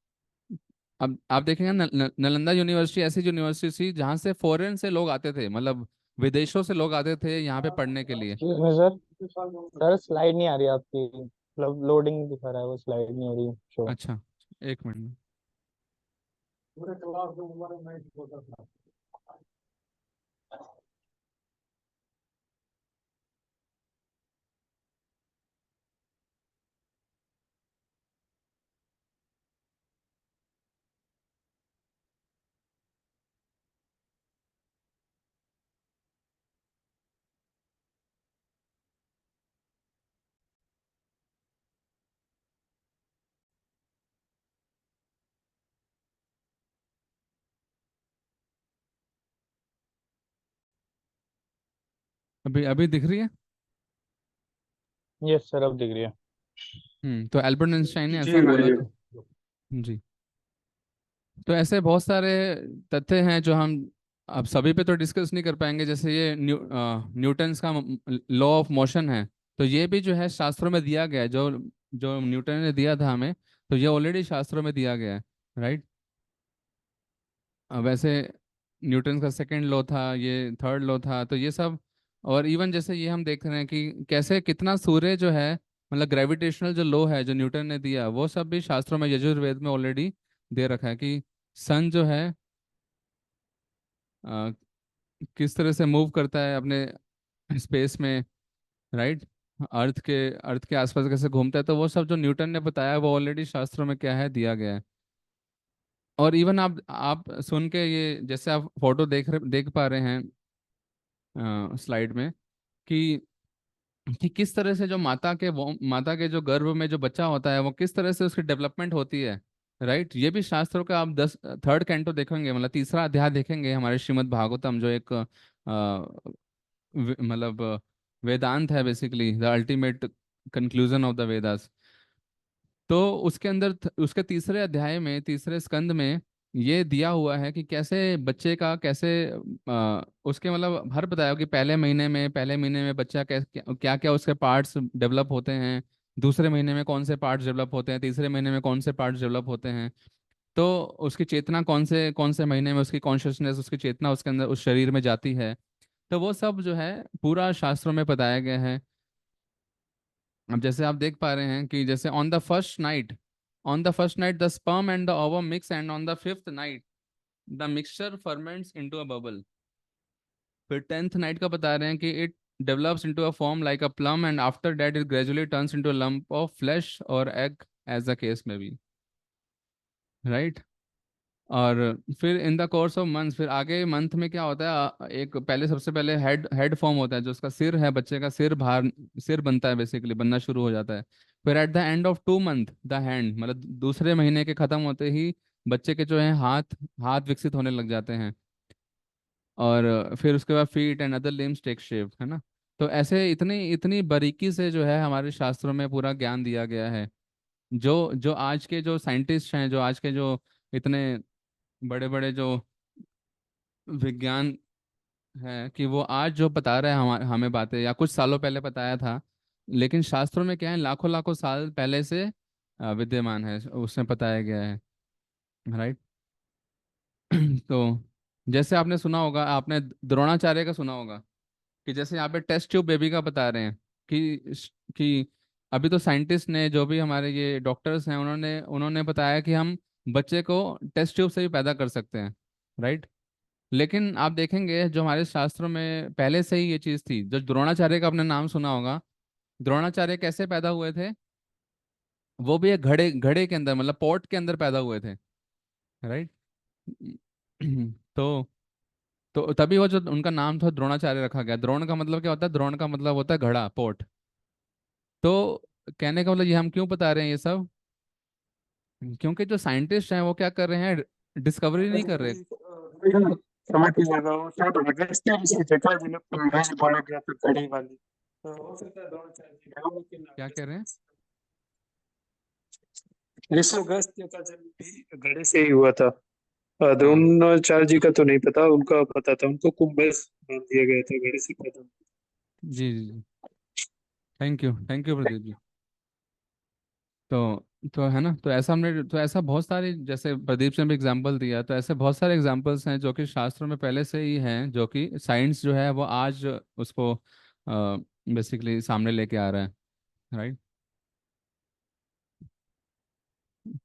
अब आप देखेंगे नालंदा यूनिवर्सिटी ऐसी यूनिवर्सिटी थी जहाँ से फॉरेन से लोग आते थे, मतलब विदेशों से लोग आते थे यहाँ पे पढ़ने के लिए। Excuse me sir, sir slide नहीं आ रही आपकी, मतलब लोडिंग दिखा रहा है, वो स्लाइड नहीं हो रही शो। अच्छा, एक मिनट। अभी अभी दिख रही है। यस सर, अब दिख रही है। तो एल्बर्ट आइंस्टाइन ने जी ऐसा भाई बोला जी। था। जी। तो ऐसे बहुत सारे तथ्य हैं जो हम अब सभी पे तो डिस्कस नहीं कर पाएंगे, जैसे ये न्यूटन्स का लॉ ऑफ मोशन है, तो ये भी जो है शास्त्रों में दिया गया है, जो जो न्यूटन ने दिया था हमें, तो ये ऑलरेडी शास्त्रों में दिया गया है, राइट। वैसे न्यूटन का सेकंड लॉ था, ये थर्ड लॉ था, तो ये सब, और इवन जैसे ये हम देख रहे हैं कि कैसे कितना सूर्य जो है, मतलब ग्रेविटेशनल जो लॉ है जो न्यूटन ने दिया, वो सब भी शास्त्रों में, यजुर्वेद में ऑलरेडी दे रखा है कि सन जो है अ, किस तरह से मूव करता है अपने स्पेस में, राइट। अर्थ के आसपास कैसे घूमता है, तो वो सब जो न्यूटन ने बताया वो ऑलरेडी शास्त्रों में क्या है, दिया गया है। और इवन आप सुन के ये जैसे आप फोटो देख पा रहे हैं स्लाइड में, कि किस तरह से जो माता के जो गर्भ में जो बच्चा होता है वो किस तरह से उसकी डेवलपमेंट होती है, राइट। ये भी शास्त्रों का आप 3rd कैंटो देखेंगे, मतलब तीसरा अध्याय देखेंगे हमारे श्रीमद् भागवतम, जो एक मतलब वेदांत है, basically the ultimate conclusion of the Vedas. तो उसके अंदर उसके तीसरे अध्याय में, तीसरे स्कंद में ये दिया हुआ है कि कैसे बच्चे का कैसे उसके मतलब हर बताया कि पहले महीने में बच्चा क्या क्या उसके पार्ट्स डेवलप होते हैं, दूसरे महीने में कौन से पार्ट्स डेवलप होते हैं, तीसरे महीने में कौन से पार्ट्स डेवलप होते हैं, तो उसकी चेतना कौन से महीने में उसकी कॉन्शियसनेस, उसकी चेतना उसके अंदर उस शरीर में जाती है। तो वो सब जो है पूरा शास्त्रों में बताया गया है। अब जैसे आप देख पा रहे हैं कि जैसे on the first night the sperm and the ovum mix, and on the fifth night the mixture ferments into a bubble. फिर 10th नाइट का बता रहे हैं कि it develops into a form like a plum, and after that it gradually turns into a lump of flesh और egg, as the case may be, right. और फिर in the course of month, फिर आगे month में क्या होता है, एक पहले सबसे पहले हेड हेड फॉर्म होता है, जो उसका सिर है, बच्चे का सिर बनता है, बेसिकली बनना शुरू हो जाता है। फिर at the end of 2 month the hand, मतलब दूसरे महीने के खत्म होते ही बच्चे के जो है हाथ हाथ विकसित होने लग जाते हैं। और फिर उसके बाद feet and other limbs take shape, है ना। तो ऐसे इतनी इतनी बारीकी से जो है हमारे शास्त्रों में पूरा ज्ञान दिया गया है, जो जो आज के जो साइंटिस्ट हैं, जो आज के जो इतने बड़े बड़े जो विज्ञान है, कि वो आज जो बता रहे हैं हमें बातें, या कुछ सालों पहले बताया था, लेकिन शास्त्रों में क्या है, लाखों लाखों साल पहले से विद्यमान है, उसमें बताया गया है, राइट। तो जैसे आपने सुना होगा, आपने द्रोणाचार्य का सुना होगा, कि जैसे यहाँ पे टेस्ट ट्यूब बेबी का बता रहे हैं कि अभी तो साइंटिस्ट ने, जो भी हमारे ये डॉक्टर्स हैं, उन्होंने उन्होंने बताया कि हम बच्चे को टेस्ट ट्यूब से भी पैदा कर सकते हैं, राइट। लेकिन आप देखेंगे जो हमारे शास्त्रों में पहले से ही ये चीज थी, जो द्रोणाचार्य का आपने नाम सुना होगा। द्रोणाचार्य कैसे पैदा हुए थे, वो भी एक घड़े घड़े के अंदर, मतलब पॉट के अंदर पैदा हुए थे, राइट। तो तभी वो जो उनका नाम था द्रोणाचार्य रखा गया। द्रोण का मतलब क्या होता है? द्रोण का मतलब होता है घड़ा, पोर्ट। तो कहने का मतलब ये हम क्यों बता रहे हैं ये सब? क्योंकि जो साइंटिस्ट हैं वो क्या कर रहे हैं, डिस्कवरी नहीं कर रहे। समझ नहीं लगा वो शायद अगस्त के किसी जगह जिन्हें इंग्लिश बोला गया था कड़ी वाली, तो हो सकता है द्रोणाचार्य जी का हो, लेकिन क्या कह रहे हैं? विश्व अगस्त का जन्म भी घड़े से ही हुआ था। हाँ, द्रोणाचार्य जी का तो नहीं पता, उनका पता था, उनको कुंभज नाम दिया गया था, घड़े से पैदा। जी जी जी। Thank you Pradeep ji. तो है ना, तो ऐसा हमने, तो ऐसा बहुत सारे, जैसे प्रदीप ने भी एग्जांपल दिया, तो ऐसे बहुत सारे एग्जांपल्स हैं जो कि शास्त्रों में पहले से ही हैं, जो कि साइंस जो है वो आज उसको बेसिकली सामने लेके आ रहा है, राइट।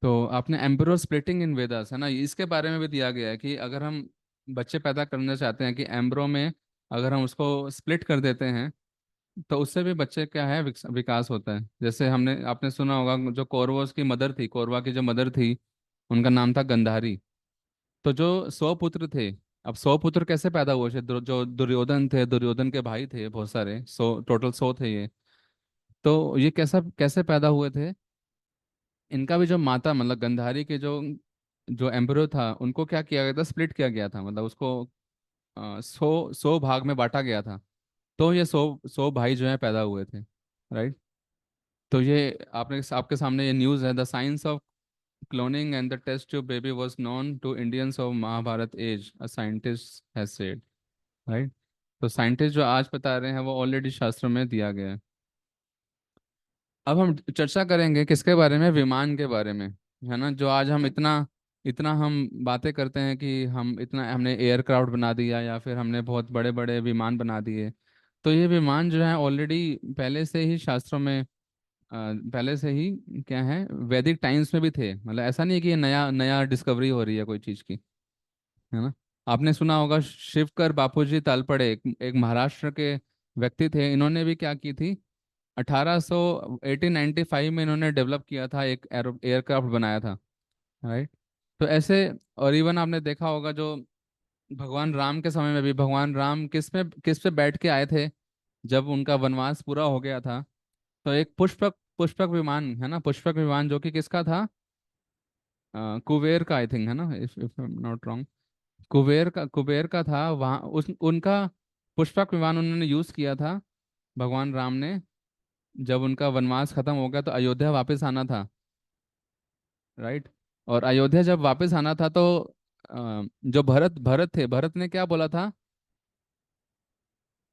तो आपने एम्ब्रियो स्प्लिटिंग इन वेदास, है ना, इसके बारे में भी दिया गया है कि अगर हम बच्चे पैदा करना चाहते हैं, कि एम्ब्रो में अगर हम उसको स्प्लिट कर देते हैं, तो उससे भी बच्चे क्या है, विकास होता है। जैसे हमने आपने सुना होगा, जो कौरवों की मदर थी, कौरवा की जो मदर थी, उनका नाम था गंधारी। तो जो 100 पुत्र थे, अब 100 पुत्र कैसे पैदा हुए थे? जो दुर्योधन थे, दुर्योधन के भाई थे बहुत सारे, 100 टोटल, 100 थे ये। तो ये कैसा कैसे पैदा हुए थे? इनका भी जो माता, मतलब गंधारी के जो जो एम्ब्रियो था, उनको क्या किया गया था, स्प्लिट किया गया था, मतलब उसको 100 भाग में बांटा गया था। तो ये 100 भाई जो है पैदा हुए थे, राइट। तो ये आपने, आपके सामने ये न्यूज़ है, the science of cloning and the test tube baby was known to Indians of Mahabharata age, a scientist has said, right. तो साइंटिस्ट जो आज बता रहे हैं वो ऑलरेडी शास्त्र में दिया गया है। अब हम चर्चा करेंगे किसके बारे में? विमान के बारे में, है ना। जो आज हम इतना इतना हम बातें करते हैं कि हम इतना, हमने एयरक्राफ्ट बना दिया या फिर हमने बहुत बड़े बड़े विमान बना दिए। तो ये विमान जो है ऑलरेडी पहले से ही शास्त्रों में, पहले से ही क्या है, वैदिक टाइम्स में भी थे। मतलब ऐसा नहीं है कि ये नया नया डिस्कवरी हो रही है कोई चीज़ की, है ना। आपने सुना होगा शिवकर बापूजी तालपड़े, एक महाराष्ट्र के व्यक्ति थे। इन्होंने भी क्या की थी, 1895 में इन्होंने डेवलप किया था, एक एयरक्राफ्ट बनाया था, राइट। तो ऐसे, और इवन आपने देखा होगा जो भगवान राम के समय में भी, भगवान राम किस पे बैठ के आए थे जब उनका वनवास पूरा हो गया था? तो एक पुष्पक पुष्पक विमान, है ना, पुष्पक विमान जो कि किसका था? कुबेर का, आई थिंक, है ना, इफ नॉट रॉन्ग। कुबेर का था वहाँ, उस उनका पुष्पक विमान उन्होंने यूज किया था, भगवान राम ने। जब उनका वनवास खत्म हो गया तो अयोध्या वापस आना था, राइट। और अयोध्या जब वापस आना था तो जो भरत भरत थे, भरत ने क्या बोला था,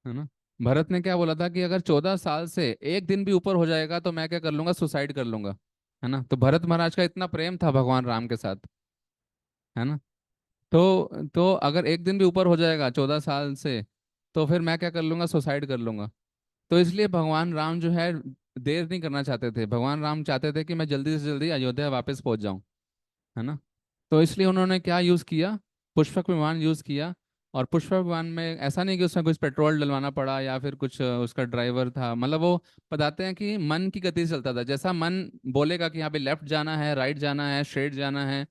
है ना, भरत ने क्या बोला था कि अगर 14 साल से एक दिन भी ऊपर हो जाएगा तो मैं क्या कर लूंगा, सुसाइड कर लूंगा, है ना। तो भरत महाराज का इतना प्रेम था भगवान राम के साथ, है ना। तो अगर एक दिन भी ऊपर हो जाएगा 14 साल से, तो फिर मैं क्या कर लूंगा, सुसाइड कर लूंगा। तो इसलिए भगवान राम जो है देर नहीं करना चाहते थे। भगवान राम चाहते थे कि मैं जल्दी से जल्दी अयोध्या वापस पहुंच जाऊं, है ना। तो इसलिए उन्होंने क्या यूज़ किया, पुष्पक विमान यूज़ किया। और पुष्पक विमान में ऐसा नहीं कि उसमें कुछ पेट्रोल डलवाना पड़ा या फिर कुछ उसका ड्राइवर था, मतलब वो बताते हैं कि मन की गति से चलता था। जैसा मन बोलेगा कि यहाँ पे लेफ्ट जाना है, राइट जाना है, स्ट्रेट जाना है,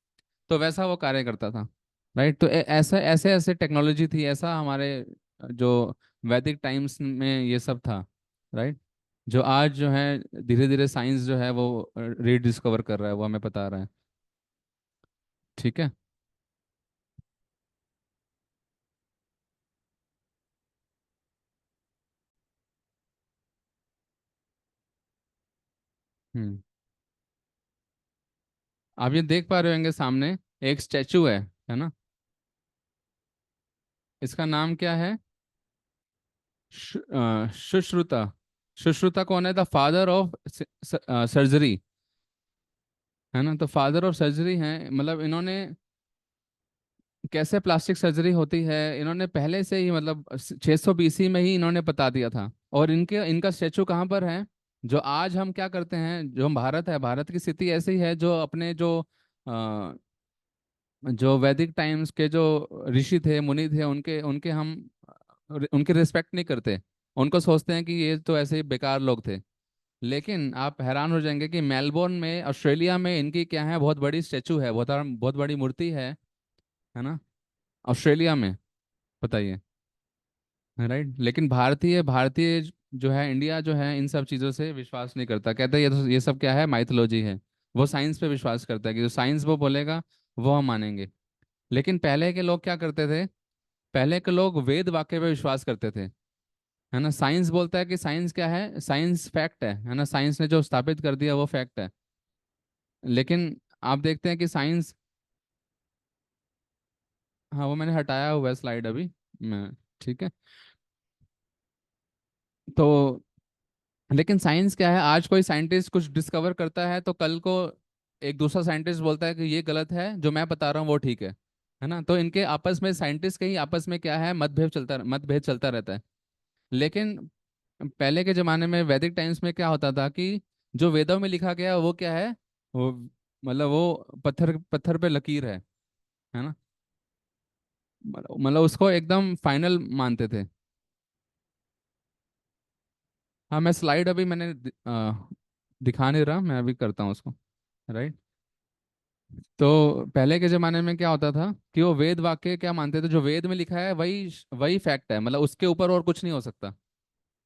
तो वैसा वो कार्य करता था, राइट। तो ऐसे ऐसे ऐसे टेक्नोलॉजी थी, ऐसा हमारे जो वैदिक टाइम्स में ये सब था, राइट। जो आज जो है धीरे धीरे साइंस जो है वो रीडिस्कवर कर रहा है, वो हमें बता रहा है, ठीक है। हम्म। आप ये देख पा रहे होंगे सामने एक स्टैचू है ना। इसका नाम क्या है? सुश्रुता। सुश्रुता कौन है? द फादर ऑफ सर्जरी, है ना। तो फादर ऑफ सर्जरी हैं, मतलब इन्होंने कैसे प्लास्टिक सर्जरी होती है, इन्होंने पहले से ही, मतलब 600 BC में ही इन्होंने बता दिया था। और इनके इनका स्टैचू कहाँ पर है? जो आज हम क्या करते हैं, जो हम भारत है, भारत की स्थिति ऐसी ही है, जो अपने जो वैदिक टाइम्स के जो ऋषि थे, मुनि थे, उनके उनके हम उनकी रिस्पेक्ट नहीं करते। उनको सोचते हैं कि ये तो ऐसे ही बेकार लोग थे। लेकिन आप हैरान हो जाएंगे कि मेलबोर्न में, ऑस्ट्रेलिया में, इनकी क्या है, बहुत बड़ी स्टेचू है, बहुत बहुत बड़ी मूर्ति है ना। ऑस्ट्रेलिया में, बताइए। राइट, लेकिन भारतीय भारतीय जो है, इंडिया जो है, इन सब चीज़ों से विश्वास नहीं करता, कहता है ये सब क्या है, माइथोलॉजी है। वो साइंस पे विश्वास करता है कि जो साइंस वो बोलेगा वो हम मानेंगे। लेकिन पहले के लोग क्या करते थे, पहले के लोग वेद वाक्य पे विश्वास करते थे, है ना। साइंस बोलता है कि साइंस क्या है, साइंस फैक्ट है ना, साइंस ने जो स्थापित कर दिया वो फैक्ट है। लेकिन आप देखते हैं कि साइंस, हाँ वो मैंने हटाया हुआ है स्लाइड अभी मैं, ठीक है। तो लेकिन साइंस क्या है, आज कोई साइंटिस्ट कुछ डिस्कवर करता है तो कल को एक दूसरा साइंटिस्ट बोलता है कि ये गलत है, जो मैं बता रहा हूँ वो ठीक है ना। तो इनके आपस में, साइंटिस्ट के ही आपस में क्या है, मतभेद चलता रहता है। लेकिन पहले के जमाने में, वैदिक टाइम्स में क्या होता था कि जो वेदों में लिखा गया वो क्या है, वो मतलब वो पत्थर पत्थर पे लकीर है ना। मतलब उसको एकदम फाइनल मानते थे। हाँ मैं स्लाइड अभी मैंने दिखा नहीं रहा, मैं अभी करता हूँ उसको। राइट। तो पहले के जमाने में क्या होता था कि वो वेद वाक्य क्या मानते थे, जो वेद में लिखा है वही वही फैक्ट है, मतलब उसके ऊपर और कुछ नहीं हो सकता।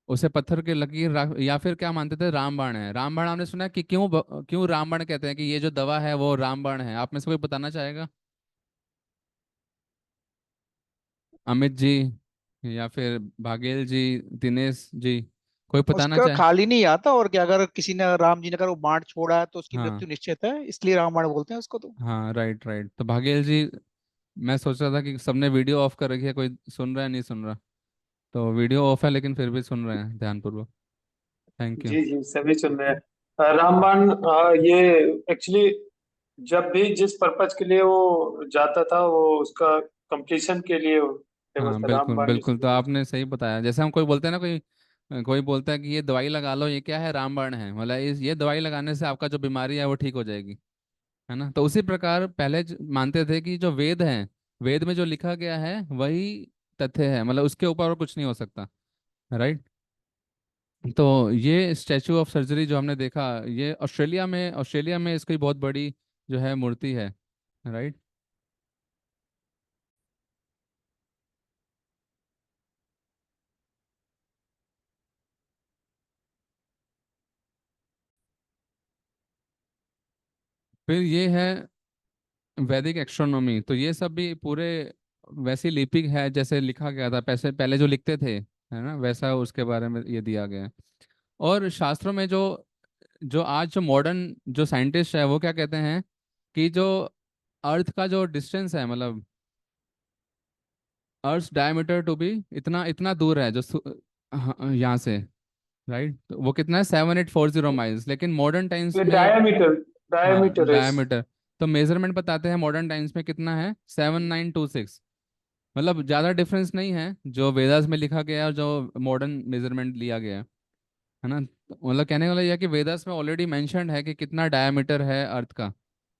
उसे पत्थर के लकीर या फिर क्या मानते थे, रामबाण है। रामबाण आपने सुना है कि क्यों रामबाण कहते हैं कि ये जो दवा है वो रामबाण है, आप में से कोई बताना चाहेगा? अमित जी, या फिर भागेल जी, दिनेश जी, कोई बताना उसका चाहे? खाली नहीं आता, और क्या, अगर किसी ने, राम जी ने अगर वो बाण छोड़ा है तो उसकी हाँ मृत्यु निश्चित है, इसलिए रामबाण बोलते हैं उसको तो। हाँ, राइट राइट। तो भागेल जी, मैं सोच रहा था कि सबने वीडियो ऑफ कर रखी है, कोई सुन रहा है नहीं सुन रहा? तो वीडियो ऑफ है लेकिन फिर भी सुन रहे हैं ध्यानपूर्वक। Thank you. जी जी, सभी सुन रहे हैं। रामबाण, ये एक्चुअली जब भी जिस पर्पज के लिए वो जाता था, वो उसका कंप्लीशन के लिए फेमस हाँ था, बिल्कुल रामबाण बिल्कुल, तो इसलिए। आपने सही बताया। जैसे हम कोई बोलते हैं ना, कोई कोई बोलता है कि ये दवाई लगा लो, ये क्या है, रामबाण है, मतलब ये दवाई लगाने से आपका जो बीमारी है वो ठीक हो जाएगी, है ना। तो उसी प्रकार पहले मानते थे कि जो वेद है, वेद में जो लिखा गया है वही तथ्य है, मतलब उसके ऊपर और कुछ नहीं हो सकता। राइट। तो ये स्टैचू ऑफ सर्जरी जो हमने देखा, ये ऑस्ट्रेलिया में इसकी बहुत बड़ी जो है मूर्ति है। राइट। फिर ये है वैदिक एस्ट्रोनॉमी। तो ये सब भी पूरे वैसी लिपिक है जैसे लिखा गया था, पैसे पहले जो लिखते थे, है ना, वैसा उसके बारे में ये दिया गया है। और शास्त्रों में जो जो आज जो मॉडर्न जो साइंटिस्ट है वो क्या कहते हैं कि जो अर्थ का जो डिस्टेंस है, मतलब अर्थ डायमीटर टू बी इतना इतना दूर है जो हाँ, यहाँ से, राइट, तो वो कितना है, 7840 माइल्स। लेकिन मॉडर्न टाइम्स ये में, डायमीटर, हाँ डायमीटर है डायमीटर, तो मेजरमेंट बताते हैं मॉडर्न टाइम्स में कितना है, 7926। मतलब ज़्यादा डिफरेंस नहीं है जो वेदास में लिखा गया है और जो मॉडर्न मेजरमेंट लिया गया है ना। तो मतलब कहने वाला यह है कि वेदास में ऑलरेडी मेंशन्ड है कि कितना डायमीटर है अर्थ का।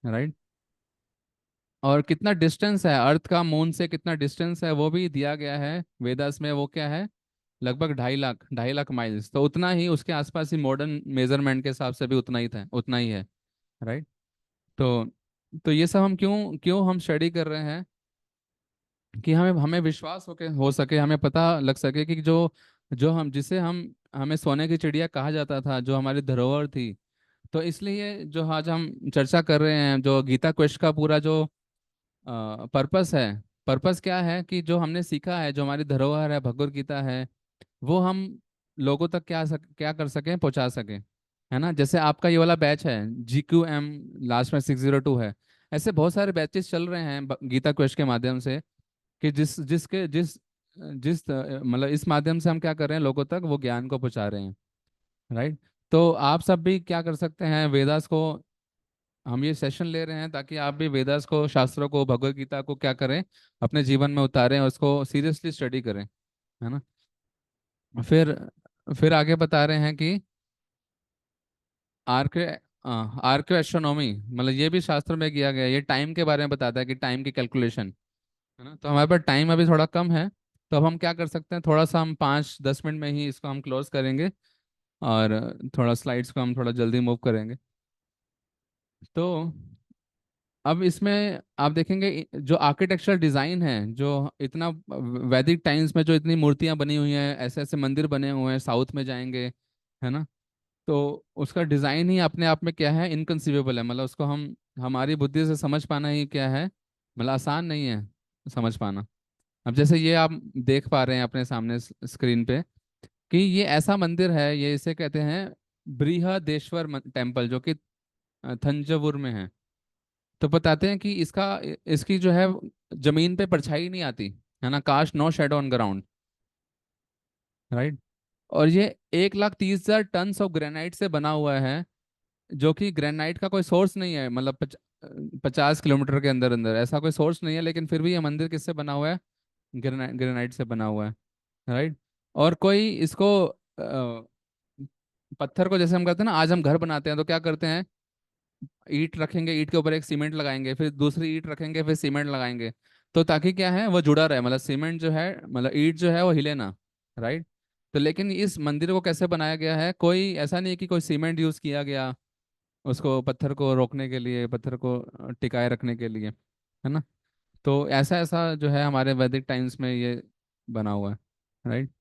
राइट। और कितना डिस्टेंस है अर्थ का मून से, कितना डिस्टेंस है वो भी दिया गया है वेदास में, वो क्या है, लगभग 2.5 लाख माइल्स। तो उतना ही उसके आसपास ही मॉडर्न मेजरमेंट के हिसाब से भी उतना ही था, उतना ही है। राइट। तो तो ये सब हम क्यों क्यों हम स्टडी कर रहे हैं कि हमें हमें विश्वास हो सके, हमें पता लग सके कि जो जो हम जिसे हम हमें सोने की चिड़िया कहा जाता था, जो हमारी धरोहर थी। तो इसलिए जो आज हम चर्चा कर रहे हैं, जो गीता क्वेस्ट का पूरा जो पर्पस है, पर्पस क्या है कि जो हमने सीखा है, जो हमारी धरोहर है, भगवत गीता है, वो हम लोगों तक क्या कर सकें, पहुंचा सकें, है ना। जैसे आपका ये वाला बैच है, GQM, लास्ट में 602 है। ऐसे बहुत सारे बैचेस चल रहे हैं गीता क्वेस्ट के माध्यम से, कि मतलब इस माध्यम से हम क्या कर रहे हैं, लोगों तक वो ज्ञान को पहुंचा रहे हैं। राइट। तो आप सब भी क्या कर सकते हैं, वेदास को, हम ये सेशन ले रहे हैं ताकि आप भी वेदास को, शास्त्रों को, भगवत गीता को क्या करें, अपने जीवन में उतारें और उसको सीरियसली स्टडी करें, है ना। फिर फिर आगे बता रहे हैं कि आर्के आर्को एस्ट्रोनॉमी, मतलब ये भी शास्त्र में किया गया है। ये टाइम के बारे में बताता है कि टाइम की कैलकुलेशन, है ना। तो हमारे पास टाइम अभी थोड़ा कम है, तो अब हम क्या कर सकते हैं, थोड़ा सा हम 5-10 मिनट में ही इसको हम क्लोज करेंगे, और थोड़ा स्लाइड्स को हम थोड़ा जल्दी मूव करेंगे। तो अब इसमें आप देखेंगे जो आर्किटेक्चरल डिजाइन है, जो इतना वैदिक टाइम्स में जो इतनी मूर्तियां बनी हुई हैं, ऐसे ऐसे मंदिर बने हुए हैं, साउथ में जाएंगे, है ना, तो उसका डिजाइन ही अपने आप में क्या है, इनकंसीवेबल है। मतलब उसको हम हमारी बुद्धि से समझ पाना ही क्या है, मतलब आसान नहीं है समझ पाना। अब जैसे ये आप देख पा रहे हैं अपने सामने स्क्रीन पे कि ये ऐसा मंदिर है, ये इसे कहते हैं बृहदेश्वर टेम्पल, जो कि थंजावुर में है। तो बताते हैं कि इसकी जो है जमीन पे परछाई नहीं आती, है ना, cast no shadow on ground, right. और ये 1,30,000 टन ऑफ ग्रेनाइट से बना हुआ है, जो कि ग्रेनाइट का कोई सोर्स नहीं है, मतलब 50 किलोमीटर के अंदर अंदर ऐसा कोई सोर्स नहीं है, लेकिन फिर भी ये मंदिर किससे बना हुआ है, ग्रेनाइट से बना हुआ है, राइट। और कोई इसको पत्थर को, जैसे हम कहते हैं ना, आज हम घर बनाते हैं तो क्या करते हैं, ईंट रखेंगे, ईंट के ऊपर एक सीमेंट लगाएंगे, फिर दूसरी ईंट रखेंगे, फिर सीमेंट लगाएंगे, तो ताकि क्या है वो जुड़ा रहे, मतलब सीमेंट जो है, मतलब ईंट जो है वो हिले ना, राइट। तो लेकिन इस मंदिर को कैसे बनाया गया है, कोई ऐसा नहीं है कि कोई सीमेंट यूज किया गया उसको पत्थर को रोकने के लिए, पत्थर को टिकाए रखने के लिए, है ना। तो ऐसा ऐसा जो है हमारे वैदिक टाइम्स में ये बना हुआ है, राइट।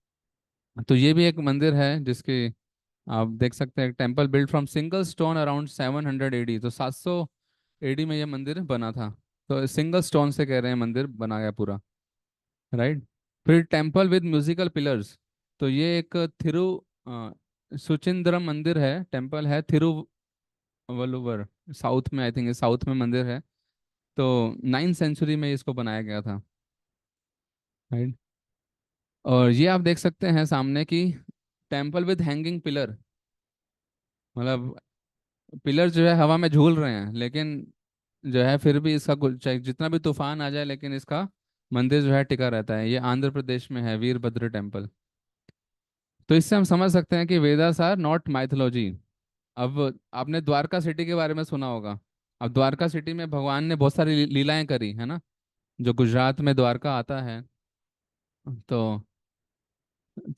तो ये भी एक मंदिर है जिसकी आप देख सकते हैं, temple build from single stone around 700 AD, तो 700 AD में ये मंदिर बना था। तो सिंगल स्टोन से कह रहे हैं मंदिर बना गया पूरा, राइट। फिर टेम्पल विद म्यूजिकल पिलर्स, तो ये एक सुचिंद्रम मंदिर है, टेम्पल है थिरुवल्लुवर, साउथ में, आई थिंक साउथ में मंदिर है। तो 9th सेंचुरी में इसको बनाया गया था, राइट। और ये आप देख सकते हैं सामने की टेम्पल विद हैंगिंग पिलर, मतलब पिलर जो है हवा में झूल रहे हैं, लेकिन जो है फिर भी इसका कुछ, चाहे जितना भी तूफान आ जाए, लेकिन इसका मंदिर जो है टिका रहता है। ये आंध्र प्रदेश में है, वीरभद्र टेम्पल। तो इससे हम समझ सकते हैं कि वेदास आर नॉट माइथोलॉजी। अब आपने द्वारका सिटी के बारे में सुना होगा। अब द्वारका सिटी में भगवान ने बहुत सारी लीलाएं करी, है ना, जो गुजरात में द्वारका आता है। तो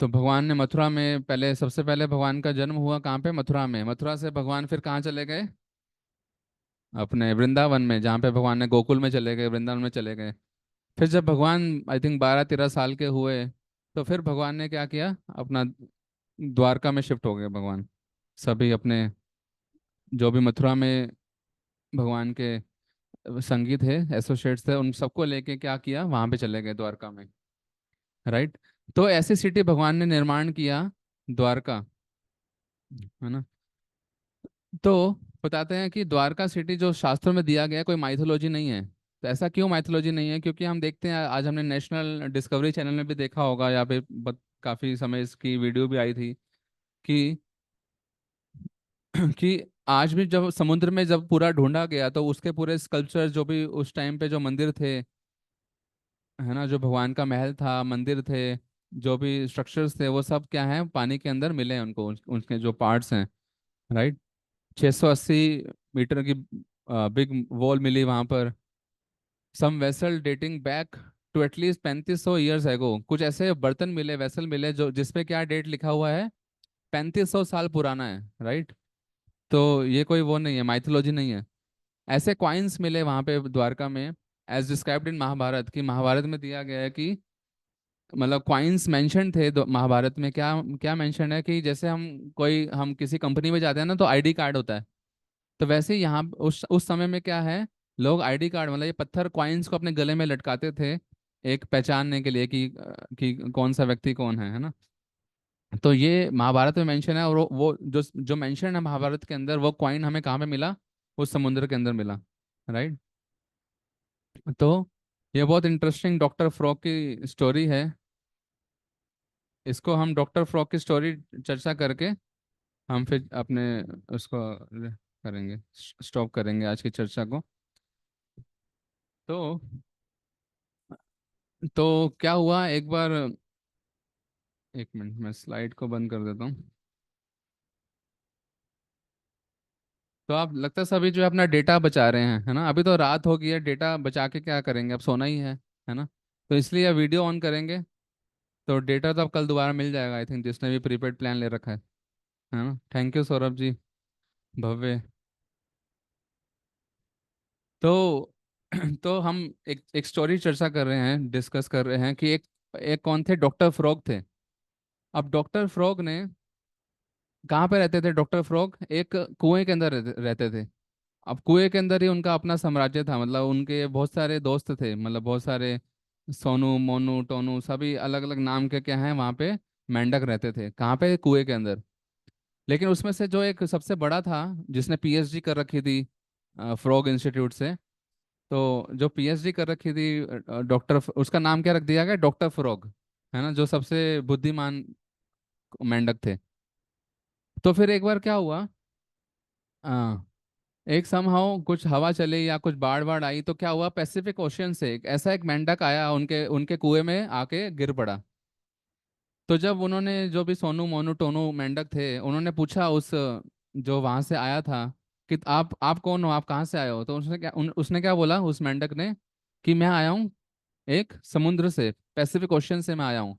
भगवान ने मथुरा में, पहले सबसे पहले भगवान का जन्म हुआ कहाँ पे, मथुरा में। मथुरा से भगवान फिर कहाँ चले गए, अपने वृंदावन में, जहाँ पे भगवान ने गोकुल में चले गए, वृंदावन में चले गए। फिर जब भगवान आई थिंक 12-13 साल के हुए, तो फिर भगवान ने क्या किया, अपना द्वारका में शिफ्ट हो गए भगवान। सभी अपने जो भी मथुरा में भगवान के संगी थे, एसोसिएट्स थे, उन सबको लेके क्या किया, वहां पे चले गए द्वारका में, राइट। तो ऐसी सिटी भगवान ने निर्माण किया, द्वारका, है ना। तो बताते हैं कि द्वारका सिटी जो शास्त्रों में दिया गया है, कोई माइथोलॉजी नहीं है। तो ऐसा क्यों माइथोलॉजी नहीं है, क्योंकि हम देखते हैं, आज हमने नेशनल डिस्कवरी चैनल में भी देखा होगा, यहाँ पे काफी समय इसकी वीडियो भी आई थी कि कि आज भी जब समुद्र में जब पूरा ढूंढा गया, तो उसके पूरे स्कल्पचर जो भी उस टाइम पे जो मंदिर थे, है ना, जो भगवान का महल था, मंदिर थे, जो भी स्ट्रक्चर्स थे, वो सब क्या है, पानी के अंदर मिले हैं उनको, उनके जो पार्ट्स हैं, राइट। 680 मीटर की बिग वॉल मिली वहां पर। Some vessel dating back to at least 3500 years ago, कुछ ऐसे बर्तन मिले, वेसल मिले, जो जिसपे क्या डेट लिखा हुआ है, 3500 साल पुराना है, राइट। तो ये कोई वो नहीं है, माइथोलॉजी नहीं है। ऐसे क्वाइंस मिले वहां पे द्वारका में, एज डिस्क्राइब्ड इन महाभारत, की महाभारत में दिया गया है कि, मतलब क्वाइंस मेंशन थे महाभारत में, क्या क्या मेंशन है कि जैसे हम किसी कंपनी में जाते हैं ना, तो आईडी कार्ड होता है। तो वैसे ही यहाँ उस समय में क्या है, लोग आईडी कार्ड, मतलब ये पत्थर क्वाइंस को अपने गले में लटकाते थे, एक पहचानने के लिए कि कौन सा व्यक्ति कौन है ना। तो ये महाभारत में मेंशन है, और वो जो जो मेंशन है महाभारत के अंदर, वो क्वाइन हमें कहाँ पे मिला, उस समुद्र के अंदर मिला, राइट। तो ये बहुत इंटरेस्टिंग डॉक्टर फ्रॉक की स्टोरी है। इसको हम डॉक्टर फ्रॉक की स्टोरी चर्चा करके हम फिर अपने उसको करेंगे, स्टॉप करेंगे आज की चर्चा को। तो क्या हुआ एक बार, एक मिनट मैं स्लाइड को बंद कर देता हूँ। तो आप लगता है सभी जो है अपना डेटा बचा रहे हैं, है ना, अभी तो रात हो गई है, डेटा बचा के क्या करेंगे, अब सोना ही है ना। तो इसलिए अब वीडियो ऑन करेंगे, तो डेटा तो अब कल दोबारा मिल जाएगा, आई थिंक, जिसने भी प्रीपेड प्लान ले रखा है ना। थैंक यू सौरभ जी, भव्य। तो तो हम एक स्टोरी चर्चा कर रहे हैं, डिस्कस कर रहे हैं कि एक एक कौन थे, डॉक्टर फ्रॉग थे। अब डॉक्टर फ्रॉग ने कहाँ पे रहते थे? डॉक्टर फ्रॉग एक कुएं के अंदर रहते थे। अब कुएं के अंदर ही उनका अपना साम्राज्य था, मतलब उनके बहुत सारे दोस्त थे, मतलब बहुत सारे सोनू मोनू टोनू सभी अलग अलग नाम के क्या हैं वहाँ पे मेंढक रहते थे। कहाँ पे? कुएं के अंदर। लेकिन उसमें से जो एक सबसे बड़ा था, जिसने पीएचडी कर रखी थी फ्रॉग इंस्टीट्यूट से, तो जो पीएचडी कर रखी थी डॉक्टर, उसका नाम क्या रख दिया गया? डॉक्टर फ्रॉग, है ना, जो सबसे बुद्धिमान मेंढक थे। तो फिर एक बार क्या हुआ, आ, एक समहाउ कुछ हवा चली या कुछ बाढ़ बाढ़ आई, तो क्या हुआ, पैसिफिक ओशियन से एक मेंढक आया, उनके उनके कुएं में आके गिर पड़ा। तो जब उन्होंने, जो भी सोनू मोनू टोनू मेंढक थे, उन्होंने पूछा उस जो वहां से आया था कि आप कौन हो, आप कहाँ से आए हो? तो उसने क्या बोला उस मेंढक ने कि मैं आया हूँ एक समुद्र से, पैसिफिक ओशियन से मैं आया हूँ।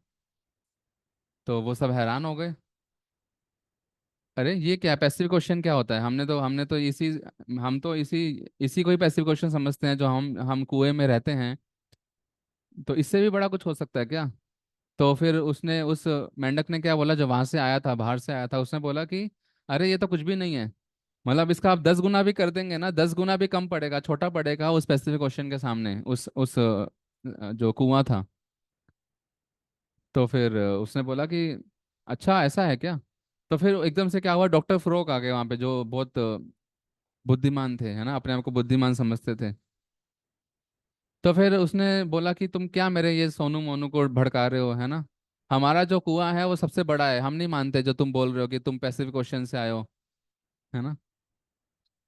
तो वो सब हैरान हो गए, अरे ये क्या, पैसिफिक ओशियन क्या होता है? हमने तो इसी इसी को ही पैसिफिक ओशियन समझते हैं, जो हम कुएं में रहते हैं। तो इससे भी बड़ा कुछ हो सकता है क्या? तो फिर उसने, उस मेंढक ने क्या बोला, जो वहां से आया था, बाहर से आया था, उसने बोला कि अरे ये तो कुछ भी नहीं है, मतलब इसका आप 10 गुना भी कर देंगे ना, 10 गुना भी कम पड़ेगा, छोटा पड़ेगा उस पैसिफिक ओशन के सामने, उस जो कुआं था। तो फिर उसने बोला कि अच्छा ऐसा है क्या? तो फिर एकदम से क्या हुआ, डॉक्टर फ्रोक आ गए वहां पे, जो बहुत बुद्धिमान थे, है ना, अपने आप को बुद्धिमान समझते थे। तो फिर उसने बोला कि तुम क्या मेरे ये सोनू मोनू को भड़का रहे हो, है ना, हमारा जो कुआं है वो सबसे बड़ा है, हम नहीं मानते जो तुम बोल रहे हो कि तुम पैसिफिक ओशन से आए हो, है ना।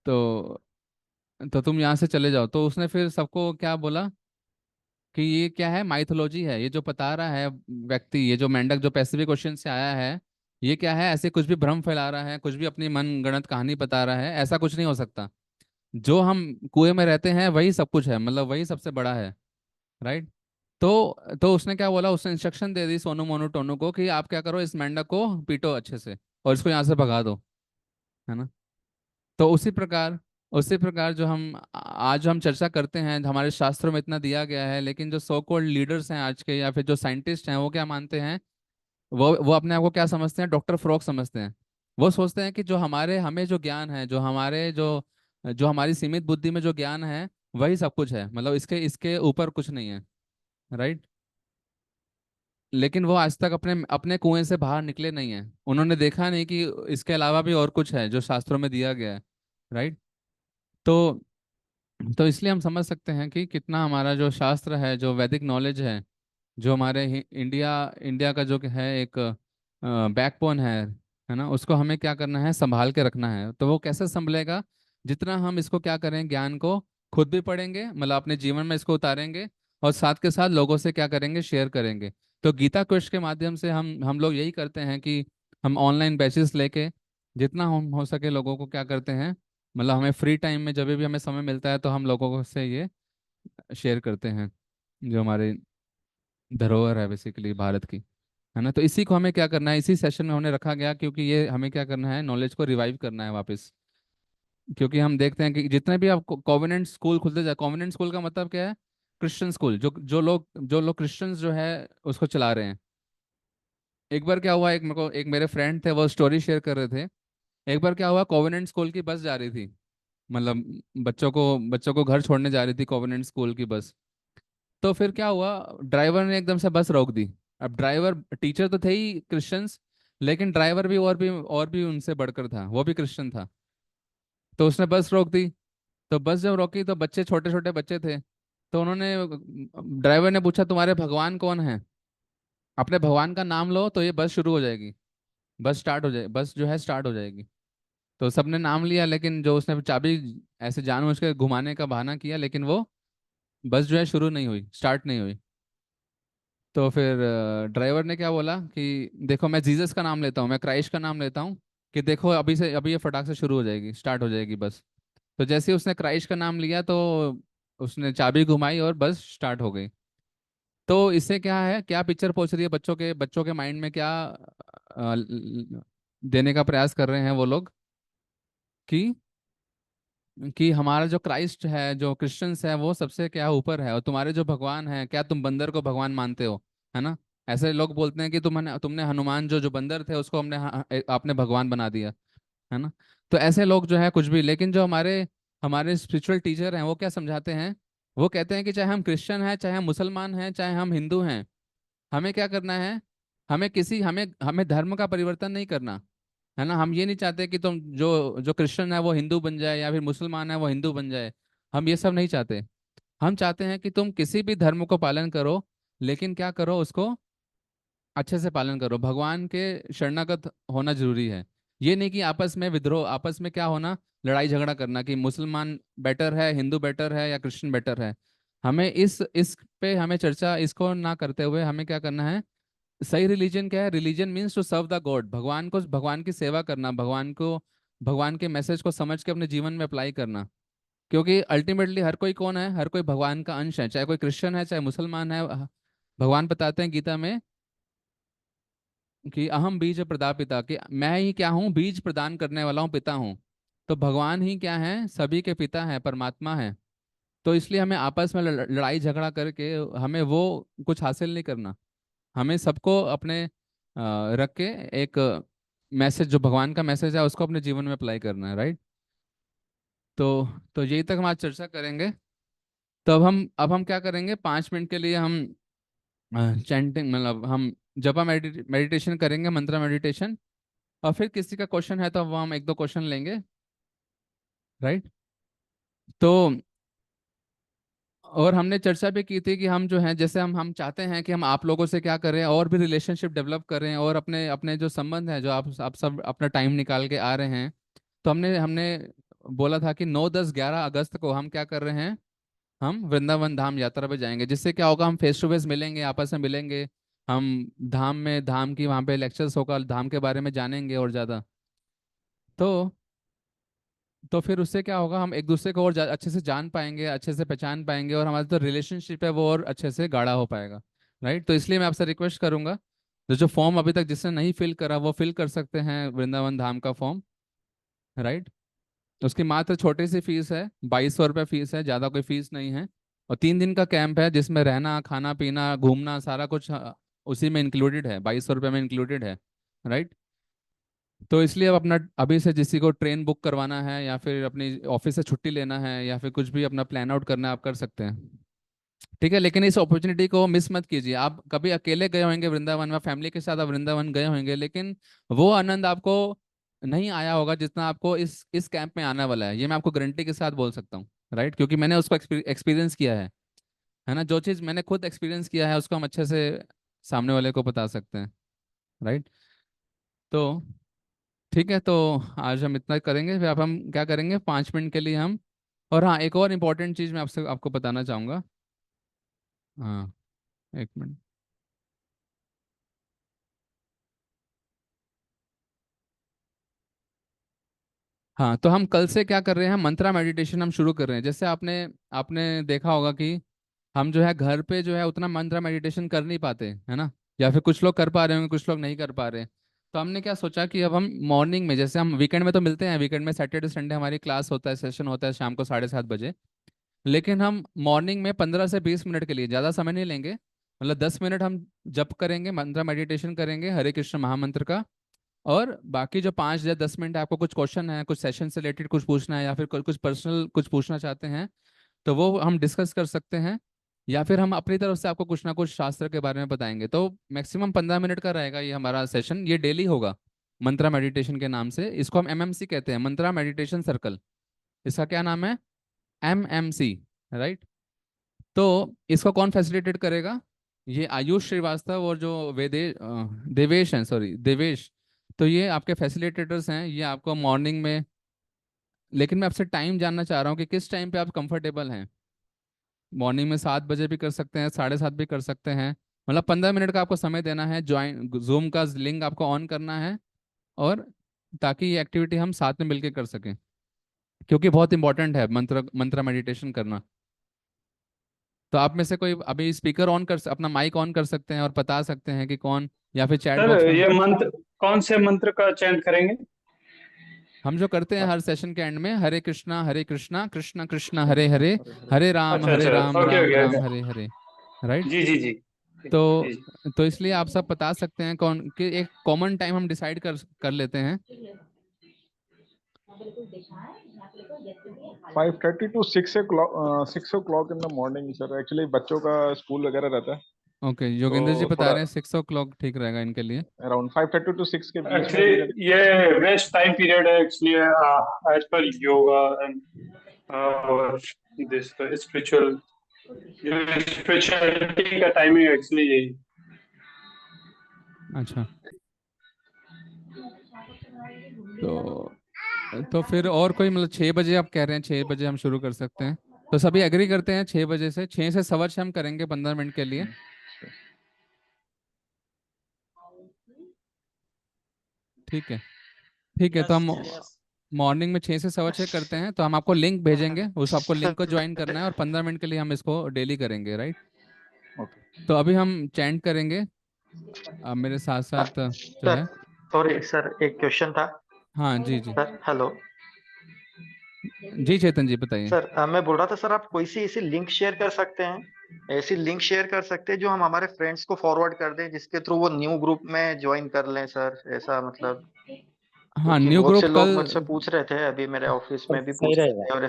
तो तुम यहाँ से चले जाओ। तो उसने फिर सबको क्या बोला कि ये क्या है, माइथोलॉजी है, ये जो बता रहा है व्यक्ति, ये जो मेंढक जो पैसिफिक ओशन से आया है, ये क्या है, ऐसे कुछ भी भ्रम फैला रहा है, कुछ भी अपनी मन गढ़ंत कहानी बता रहा है, ऐसा कुछ नहीं हो सकता। जो हम कुएं में रहते हैं वही सब कुछ है, मतलब वही सबसे बड़ा है, राइट। तो उसने क्या बोला, उसने इंस्ट्रक्शन दे दी सोनू मोनू टोनू को कि आप क्या करो, इस मेंढक को पीटो अच्छे से और इसको यहाँ से भगा दो, है ना। तो उसी प्रकार जो आज हम चर्चा करते हैं, हमारे शास्त्रों में इतना दिया गया है, लेकिन जो सो कॉल्ड लीडर्स हैं आज के, या फिर जो साइंटिस्ट हैं, वो क्या मानते हैं, वो अपने आप को क्या समझते हैं, डॉक्टर फ्रॉग समझते हैं। वो सोचते हैं कि जो हमें जो ज्ञान है, जो हमारी सीमित बुद्धि में जो ज्ञान है, वही सब कुछ है, मतलब इसके इसके ऊपर कुछ नहीं है, राइट। लेकिन वो आज तक अपने अपने कुएं से बाहर निकले नहीं हैं, उन्होंने देखा नहीं कि इसके अलावा भी और कुछ है जो शास्त्रों में दिया गया है, राइट। तो इसलिए हम समझ सकते हैं कि कितना हमारा जो शास्त्र है, जो वैदिक नॉलेज है, जो हमारे इंडिया इंडिया का जो कि है एक बैकबोन है ना, उसको हमें क्या करना है, संभाल के रखना है। तो वो कैसे संभलेगा? जितना हम इसको क्या करें, ज्ञान को खुद भी पढ़ेंगे, मतलब अपने जीवन में इसको उतारेंगे, और साथ के साथ लोगों से क्या करेंगे, शेयर करेंगे। तो गीता क्विज के माध्यम से हम लोग यही करते हैं कि हम ऑनलाइन बैचेस लेके जितना हम हो सके लोगों को क्या करते हैं, मतलब हमें फ्री टाइम में जब भी हमें समय मिलता है तो हम लोगों को से ये शेयर करते हैं, जो हमारे धरोहर है बेसिकली भारत की, है ना। तो इसी को हमें क्या करना है, इसी सेशन में हमने रखा गया, क्योंकि ये हमें क्या करना है, नॉलेज को रिवाइव करना है वापस। क्योंकि हम देखते हैं कि जितने भी आप कॉन्वेंट स्कूल खुलते जाए, कॉन्वेंट स्कूल का मतलब क्या है, क्रिश्चियन स्कूल, जो लोग क्रिश्चियंस जो है उसको चला रहे हैं। एक बार क्या हुआ, एक मेरे फ्रेंड थे, वो स्टोरी शेयर कर रहे थे। एक बार क्या हुआ, कॉन्वेंट स्कूल की बस जा रही थी, मतलब बच्चों को घर छोड़ने जा रही थी कॉन्वेंट स्कूल की बस। तो फिर क्या हुआ, ड्राइवर ने एकदम से बस रोक दी। अब ड्राइवर, टीचर तो थे ही क्रिश्चियंस, लेकिन ड्राइवर भी और भी उनसे बढ़कर था, वो भी क्रिश्चियन था। तो उसने बस रोक दी। तो बस जब रोकी तो बच्चे, छोटे छोटे बच्चे थे, तो उन्होंने, ड्राइवर ने पूछा तुम्हारे भगवान कौन है, अपने भगवान का नाम लो तो ये बस शुरू हो जाएगी, बस जो है स्टार्ट हो जाएगी। तो सबने नाम लिया, लेकिन जो उसने चाबी ऐसे जानबूझ के घुमाने का बहाना किया, लेकिन वो बस जो है शुरू नहीं हुई, स्टार्ट नहीं हुई। तो फिर ड्राइवर ने क्या बोला कि देखो मैं जीसस का नाम लेता हूँ, मैं क्राइस्ट का नाम लेता हूँ, कि देखो अभी ये फटाक से शुरू हो जाएगी, स्टार्ट हो जाएगी बस। तो जैसे ही उसने क्राइस्ट का नाम लिया, तो उसने चाबी घुमाई और बस स्टार्ट हो गई। तो इससे क्या है, क्या पिक्चर पहुंच रही है बच्चों के माइंड में, क्या देने का प्रयास कर रहे हैं वो लोग कि कि हमारा जो क्राइस्ट है, जो क्रिश्चियंस है, वो सबसे क्या ऊपर है, और तुम्हारे जो भगवान है, क्या तुम बंदर को भगवान मानते हो, है ना। ऐसे लोग बोलते हैं कि तुमने हनुमान जो जो बंदर थे उसको आपने भगवान बना दिया, है ना। तो ऐसे लोग जो है कुछ भी, लेकिन जो हमारे हमारे स्पिरिचुअल टीचर हैं वो क्या समझाते हैं, वो कहते हैं कि चाहे हम क्रिश्चियन हैं, चाहे हम मुसलमान हैं, चाहे हम हिंदू हैं, हमें क्या करना है, हमें हमें धर्म का परिवर्तन नहीं करना, है ना। हम ये नहीं चाहते कि तुम जो जो क्रिश्चियन है वो हिंदू बन जाए, या फिर मुसलमान है वो हिंदू बन जाए। हम ये सब नहीं चाहते। हम चाहते हैं कि तुम किसी भी धर्म को पालन करो, लेकिन क्या करो, उसको अच्छे से पालन करो। भगवान के शरणागत होना जरूरी है। ये नहीं कि आपस में विद्रोह, आपस में क्या होना, लड़ाई झगड़ा करना कि मुसलमान बेटर है, हिंदू बेटर है, या क्रिश्चियन बेटर है। हमें इस पे हमें चर्चा इसको ना करते हुए हमें क्या करना है, सही रिलीजन क्या है। Religion means to serve the God, भगवान को, भगवान की सेवा करना, भगवान के मैसेज को समझ के अपने जीवन में अप्लाई करना। क्योंकि अल्टीमेटली हर कोई कौन है, हर कोई भगवान का अंश है, चाहे कोई क्रिश्चियन है, चाहे मुसलमान है। भगवान बताते हैं गीता में कि अहम बीज प्रदापिता, कि मैं ही क्या हूँ, बीज प्रदान करने वाला हूँ, पिता हूँ। तो भगवान ही क्या है, सभी के पिता है, परमात्मा है। तो इसलिए हमें आपस में लड़ाई झगड़ा करके हमें वो कुछ हासिल नहीं करना। हमें सबको अपने रख के एक मैसेज, जो भगवान का मैसेज है, उसको अपने जीवन में अप्लाई करना है, राइट। तो यही तक हम आज चर्चा करेंगे। तो अब हम क्या करेंगे, 5 मिनट के लिए हम चैंटिंग, मतलब हम जपा मेडिटेशन करेंगे, मंत्रा मेडिटेशन। और फिर किसी का क्वेश्चन है तो वो हम एक दो क्वेश्चन लेंगे, राइट। तो और हमने चर्चा भी की थी कि हम जो है, जैसे हम चाहते हैं कि हम आप लोगों से क्या करें, और भी रिलेशनशिप डेवलप करें, और अपने अपने जो संबंध है, जो आप सब अपना टाइम निकाल के आ रहे हैं। तो हमने हमने बोला था कि 9 10 11 अगस्त को हम क्या कर रहे हैं, हम वृंदावन धाम यात्रा पे जाएंगे। जिससे क्या होगा, हम फेस टू फेस मिलेंगे, आपस में मिलेंगे। हम धाम की वहाँ पे लेक्चर्स होगा, धाम के बारे में जानेंगे और ज़्यादा। तो फिर उससे क्या होगा, हम एक दूसरे को और अच्छे से जान पाएंगे, अच्छे से पहचान पाएंगे, और हमारा जो रिलेशनशिप है वो और अच्छे से गाढ़ा हो पाएगा, राइट। तो इसलिए मैं आपसे रिक्वेस्ट करूंगा, जो फॉर्म अभी तक जिसने नहीं फिल करा वो फिल कर सकते हैं, वृंदावन धाम का फॉर्म, राइट। उसकी मात्र छोटी सी फीस है, 2200 रुपये फीस है, ज़्यादा कोई फीस नहीं है। और 3 दिन का कैंप है, जिसमें रहना, खाना पीना, घूमना, सारा कुछ उसी में इंक्लूडेड है, 2200 रुपये में इंक्लूडेड है, राइट। तो इसलिए अब अपना अभी से किसी को ट्रेन बुक करवाना है, या फिर अपनी ऑफिस से छुट्टी लेना है, या फिर कुछ भी अपना प्लान आउट करना है, आप कर सकते हैं, ठीक है। लेकिन इस अपॉर्चुनिटी को मिस मत कीजिए। आप कभी अकेले गए होंगे वृंदावन में, फैमिली के साथ आप वृंदावन गए होंगे, लेकिन वो आनंद आपको नहीं आया होगा जितना आपको इस कैंप में आने वाला है। ये मैं आपको गारंटी के साथ बोल सकता हूँ, राइट। क्योंकि मैंने उसको एक्सपीरियंस किया है ना। जो चीज़ मैंने खुद एक्सपीरियंस किया है उसको हम अच्छे से सामने वाले को बता सकते हैं, राइट। तो ठीक है, तो आज हम इतना करेंगे, फिर अब हम क्या करेंगे, 5 मिनट के लिए हम। और हाँ, एक और इम्पोर्टेंट चीज़ मैं आपसे आपको बताना चाहूँगा। हाँ, 1 मिनट। हाँ, तो हम कल से क्या कर रहे हैं, मंत्रा मेडिटेशन हम शुरू कर रहे हैं। जैसे आपने आपने देखा होगा कि हम जो है घर पे जो है उतना मंत्रा मेडिटेशन कर नहीं पाते, है ना। या फिर कुछ लोग कर पा रहे होंगे, कुछ लोग नहीं कर पा रहे। तो हमने क्या सोचा कि अब हम मॉर्निंग में, जैसे हम वीकेंड में तो मिलते हैं, वीकेंड में सैटरडे संडे हमारी क्लास होता है, सेशन होता है शाम को 7:30 बजे। लेकिन हम मॉर्निंग में 15 से 20 मिनट के लिए, ज़्यादा समय नहीं लेंगे, मतलब 10 मिनट हम जप करेंगे, मंत्रा मेडिटेशन करेंगे हरे कृष्ण महामंत्र का। और बाकी जो 5 या 10 मिनट आपको कुछ क्वेश्चन है, कुछ सेशन से रिलेटेड कुछ पूछना है, या फिर कुछ पर्सनल कुछ पूछना चाहते हैं, तो वो हम डिस्कस कर सकते हैं। या फिर हम अपनी तरफ से आपको कुछ ना कुछ शास्त्र के बारे में बताएंगे। तो मैक्सिमम 15 मिनट का रहेगा ये हमारा सेशन, ये डेली होगा, मंत्रा मेडिटेशन के नाम से। इसको हम एमएमसी कहते हैं, मंत्रा मेडिटेशन सर्कल। इसका क्या नाम है, एमएमसी, राइट। तो इसको कौन फैसिलिटेट करेगा, ये आयुष श्रीवास्तव और जो देवेश हैं, सॉरी देवेश। तो ये आपके फैसिलिटेटर्स हैं, ये आपको मॉर्निंग में। लेकिन मैं आपसे टाइम जानना चाह रहा हूँ कि किस टाइम पे आप कंफर्टेबल हैं। मॉर्निंग में 7 बजे भी कर सकते हैं, 7:30 भी कर सकते हैं। मतलब 15 मिनट का आपको समय देना है, ज्वाइन जूम का लिंक आपको ऑन करना है, और ताकि ये एक्टिविटी हम साथ में मिलकर कर सकें। क्योंकि बहुत इंपॉर्टेंट है मंत्र मेडिटेशन करना। तो आप में से कोई अभी स्पीकर ऑन अपना माइक ऑन कर सकते हैं और बता सकते हैं कि कौन, या फिर चैट सर बॉक्स में। ये मंत्र कौन से मंत्र का चयन करेंगे? हम जो करते हैं हर सेशन के एंड में, हरे कृष्णा कृष्णा कृष्णा कृष्णा हरे हरे, अच्छा हरे अच्छा, Ram okay Ram okay Ram okay. Hare Hare, right. जी जी जी तो जी। तो इसलिए आप सब बता सकते हैं कौन कि एक कॉमन टाइम हम डिसाइड कर कर लेते हैं। 5:30 to 6 o'clock, 6 o'clock in the morning sir, actually बच्चों का स्कूल वगैरह रहता है, ओके, योगेंद्र जी तो बता थोड़ा रहे हैं 6 o'clock ठीक रहेगा इनके लिए। अराउंड 5:30 to 6 के बीच में अगर एक्चुअली ये बेस्ट टाइम पीरियड है एक्चुअली एज पर yoga and this spiritual, spirituality का टाइमिंग एक्चुअली यही। अच्छा, तो तो फिर और कोई मतलब 6 बजे आप कह रहे हैं, 6 बजे हम शुरू कर सकते हैं, तो सभी एग्री करते हैं 6 बजे से, 6 से 6:15 हम करेंगे 15 मिनट के लिए। ठीक है, ठीक है, तो हम मॉर्निंग में 6 से 6:15 करते हैं, तो हम आपको लिंक भेजेंगे, उस आपको लिंक को ज्वाइन करना है और 15 मिनट के लिए हम इसको डेली करेंगे, राइट। ओके। तो अभी हम चैंट करेंगे मेरे साथ साथ जो सर है। सॉरी सर, एक क्वेश्चन था। हाँ जी जी सर हेलो। जी, चेतन जी बताइए। सर मैं बोल रहा था सर, आप कोई सी ऐसी लिंक शेयर कर सकते हैं, ऐसी लिंक शेयर कर सकते हैं जो हम हमारे फ्रेंड्स को फॉरवर्ड कर दें, जिसके थ्रू वो न्यू ग्रुप में ज्वाइन कर लें सर, ऐसा मतलब। हाँ, क्योंकि न्यू बहुत से ग्रुप लोग कल। मुझसे पूछ रहे थे, अभी मेरे ऑफिस सर में भी सही पूछ रहे रहेगा। थे, और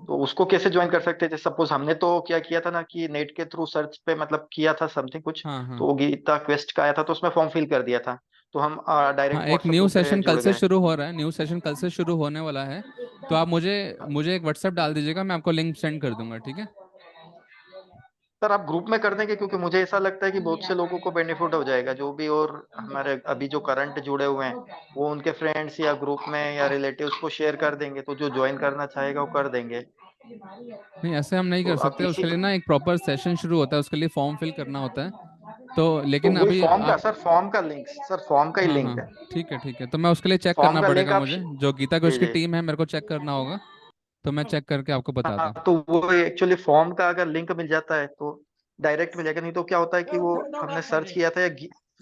तो उसको कैसे ज्वाइन कर सकते थे? सपोज हमने तो क्या किया था ना कि नेट के थ्रू सर्च पे मतलब किया था समथिंग कुछ, हाँ हाँ तो वो गीता क्वेस्ट का आया था, तो उसमें फॉर्म फिल कर दिया था, तो हम हाँ, डायरेक्ट एक व्हाट्सएप न्यू ग्रुप पे सेशन कल जुड़ से गए। शुरू हो रहा है, न्यू सेशन कल से शुरू होने वाला है। तो आप मुझे मुझे एक व्हाट्सएप डाल दीजिएगा, मैं आपको लिंक सेंड कर दूंगा, ठीक है। सर आप ग्रुप में कर देंगे, क्योंकि मुझे ऐसा लगता है कि बहुत से लोगों को बेनिफिट हो जाएगा, जो भी और हमारे अभी जो करंट जुड़े हुए हैं, वो उनके फ्रेंड्स या ग्रुप में या रिलेटिव्स को शेयर कर देंगे, तो जो ज्वाइन करना चाहेगा वो कर देंगे। नहीं, ऐसे हम नहीं तो कर आप सकते, इसी उसके लिए ना एक प्रॉपर सेशन शुरू होता है, उसके लिए फॉर्म फिल करना होता है। तो तो लेकिन वही अभी फॉर्म का आप। सर, फॉर्म का लिंक सर, फॉर्म का ही हाँ लिंक हाँ, है। ठीक है ठीक है, तो मैं उसके लिए चेक फॉर्म करना का लिंक पड़ेगा, आप मुझे जो गीता कोश जी की जी। टीम है मेरे को चेक करना होगा, तो मैं चेक करके आपको बताता हाँ, हूँ। तो वो एक्चुअली फॉर्म का अगर लिंक मिल जाता है तो डायरेक्ट मिल जाएगा, नहीं तो क्या होता है कि वो हमने सर्च किया था, या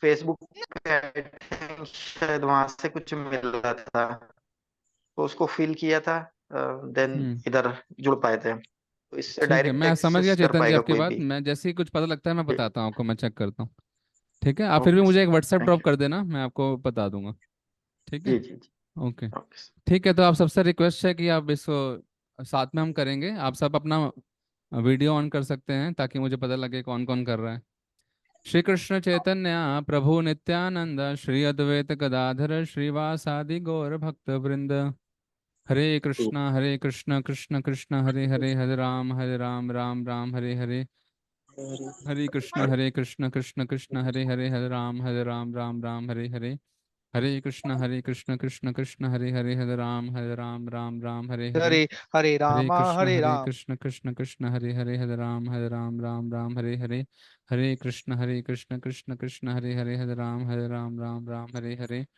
फेसबुक पे I think शायद वहां से कुछ मिल रहा था, तो उसको फिल किया था, देन हम्म, इधर जुड़ पाए थे, तो इससे ठीक है, डायरेक्ट मैं समझ गया एक्सेस कर चेतन जी पाएगा आपकी कोई बात, भी। मैं जैसे ही कुछ पता लगता है मैं जी, बताता हूँ आपको, मैं चेक करता हूँ। ठीक है, आप फिर भी ओके मुझे सर, एक व्हाट्सएप थैंक ड्रॉप यू। कर देना, मैं आपको बता दूंगा। ठीक है। जी जी जी। ओके। Okay sir. ठीक है, तो आप सबसे रिक्वेस्ट है कि आप इसको साथ में हम करेंगे, आप सब अपना वीडियो ऑन कर सकते हैं ताकि मुझे पता लगे कौन कौन कर रहा है। श्री कृष्ण चैतन्य प्रभु नित्यानंद श्री अद्वैत गदाधर श्रीवासादि गौर भक्त वृंद। हरे कृष्ण कृष्ण कृष्ण हरे हरे, हरे राम राम राम हरे हरे। हरे कृष्ण कृष्ण कृष्ण हरे हरे, हरे राम राम राम हरे हरे। हरे कृष्ण कृष्ण कृष्ण हरे हरे, हरे राम राम राम हरे हरे। हरे हरे राम हरे राम। कृष्ण कृष्ण कृष्ण हरे हरे, हरे राम राम राम हरे हरे। हरे कृष्ण कृष्ण कृष्ण हरे हरे, हरे राम राम राम हरे हरे।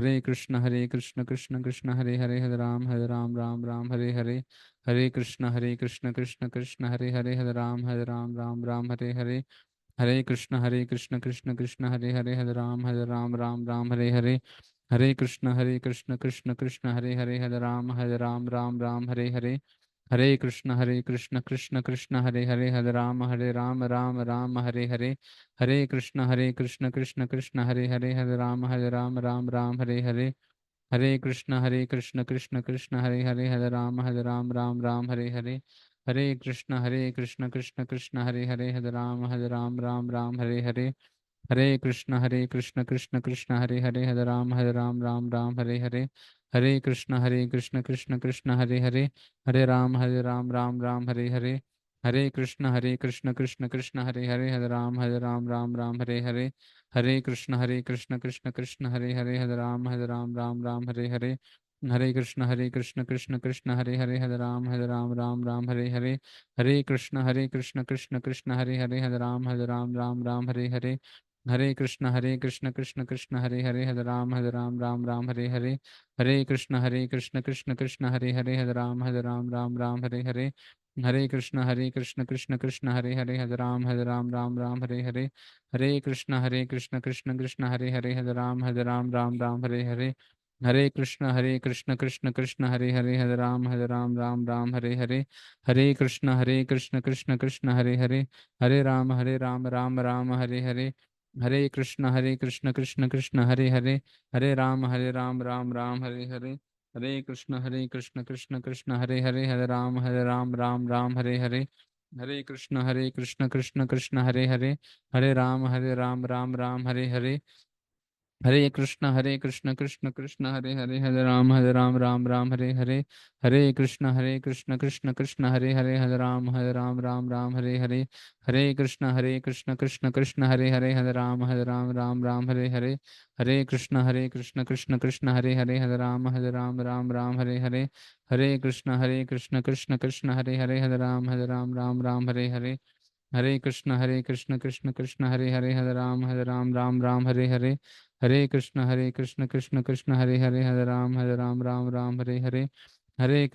हरे कृष्ण कृष्ण कृष्ण हरे हरे, हरे राम राम राम हरे हरे। हरे कृष्ण कृष्ण कृष्ण हरे हरे, हरे राम राम राम हरे हरे। हरे कृष्ण कृष्ण कृष्ण हरे हरे, हरे राम राम राम हरे हरे। हरे कृष्ण कृष्ण कृष्ण हरे हरे, हरे राम राम राम हरे हरे। हरे कृष्ण कृष्ण कृष्ण हरे हरे, हरे राम राम राम हरे हरे। हरे कृष्ण कृष्ण कृष्ण हरे हरे, हरे राम राम राम हरे हरे। हरे कृष्ण कृष्ण कृष्ण हरे हरे, हरे राम राम राम हरे हरे। हरे कृष्ण कृष्ण कृष्ण हरे हरे, हरे राम राम राम हरे हरे। हरे कृष्ण कृष्ण कृष्ण हरे हरे, हरे राम राम राम हरे हरे। हरे कृष्ण कृष्ण कृष्ण हरे हरे, हरे राम राम राम हरे हरे। हरे कृष्ण कृष्ण कृष्ण हरे हरे, हरे राम राम राम हरे हरे। हरे कृष्ण कृष्ण कृष्ण हरे हरे, हरे राम राम राम हरे हरे। हरे कृष्ण कृष्ण कृष्ण हरे हरे, हरे राम राम राम हरे हरे। हरे कृष्ण कृष्ण कृष्ण हरे हरे, हरे राम राम राम हरे हरे। हरे कृष्ण कृष्ण कृष्ण हरे हरे, हरे राम राम राम हरे हरे। हरे कृष्ण कृष्ण कृष्ण हरे हरे, हरे राम राम राम हरे हरे। हरे कृष्ण कृष्ण कृष्ण हरे हरे, हरे राम राम राम हरे हरे। हरे कृष्ण कृष्ण कृष्ण हरे हरे, हरे राम राम राम हरे हरे। हरे कृष्ण कृष्ण कृष्ण हरे हरे, हरे राम राम राम हरे हरे, हरे कृष्ण कृष्ण कृष्ण हरे हरे, हरे राम राम राम हरे हरे, हरे कृष्ण कृष्ण कृष्ण हरे हरे, हरे राम राम राम हरे हरे, हरे कृष्ण कृष्ण कृष्ण हरे हरे, हरे राम राम राम हरे हरे, हरे कृष्ण कृष्ण कृष्ण हरे हरे, हरे राम राम राम हरे हरे, हरे कृष्ण कृष्ण कृष्ण हरे हरे, हरे राम राम राम हरे हरे, हरे कृष्ण कृष्ण कृष्ण हरे हरे, हरे राम राम राम हरे हरे, हरे कृष्ण कृष्ण कृष्ण हरे हरे, हरे राम राम राम हरे हरे, हरे कृष्ण कृष्ण कृष्ण हरे हरे, हरे राम राम राम हरे हरे, हरे कृष्ण कृष्ण कृष्ण हरे हरे, हरे राम राम राम हरे हरे, हरे कृष्ण कृष्ण कृष्ण हरे हरे, हरे राम राम राम हरे हरे, हरे कृष्ण कृष्ण कृष्ण हरे हरे, हरे राम राम राम हरे हरे, हरे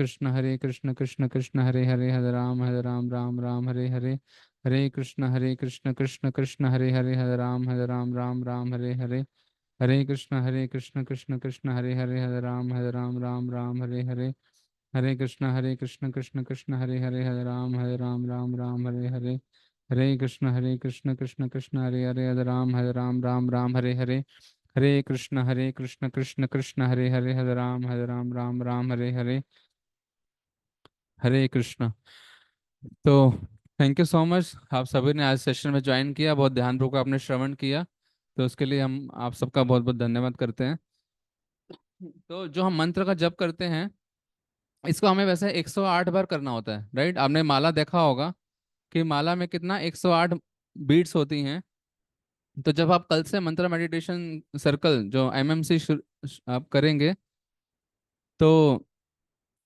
कृष्ण कृष्ण कृष्ण हरे हरे, हरे राम राम राम हरे हरे, हरे कृष्ण कृष्ण कृष्ण हरे हरे, हरे राम राम राम हरे हरे, हरे कृष्ण कृष्ण कृष्ण हरे हरे, हरे राम राम राम हरे हरे, हरे कृष्ण कृष्ण कृष्ण हरे हरे, हरे राम राम राम हरे हरे, हरे कृष्ण कृष्ण कृष्ण हरे हरे, हरे राम राम राम हरे हरे, हरे कृष्ण कृष्ण कृष्ण हरे हरे, हरे राम राम राम हरे हरे, हरे कृष्ण। तो थैंक यू सो मच, आप सभी ने आज सेशन में ज्वाइन किया, बहुत ध्यानपूर्वक आपने श्रवण किया, तो उसके लिए हम आप सबका बहुत बहुत धन्यवाद करते हैं। तो जो हम मंत्र का जप करते हैं, इसको हमें वैसे 108 बार करना होता है, राइट? आपने माला देखा होगा कि माला में कितना 108 बीट्स होती हैं। तो जब आप कल से मंत्र मेडिटेशन सर्कल जो एमएमसी आप करेंगे, तो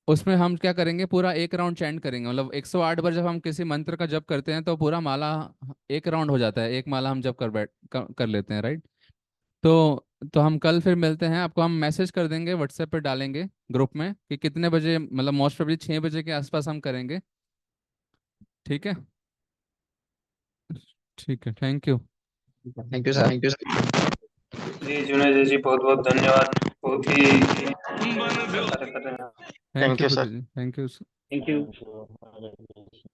उसमें हम क्या करेंगे, पूरा एक राउंड चैंट करेंगे, मतलब 108 बार जब हम किसी मंत्र का जप करते हैं तो पूरा माला एक राउंड हो जाता है, एक माला हम जप कर लेते हैं, राइट? तो हम कल फिर मिलते हैं, आपको हम मैसेज कर देंगे, व्हाट्सएप पे डालेंगे ग्रुप में कि कितने बजे, मतलब मोस्ट प्रोबेबली 6 बजे के आसपास हम करेंगे। ठीक है, ठीक है, thank you. Thank you sir. Thank you sir. जी जुनेद जी बहुत बहुत धन्यवाद, बहुत ही अच्छा कार्य कर रहे हैं। Thank thank you you Sudhir sir. जी, thank you. Thank you. Thank you. Hare Krishna.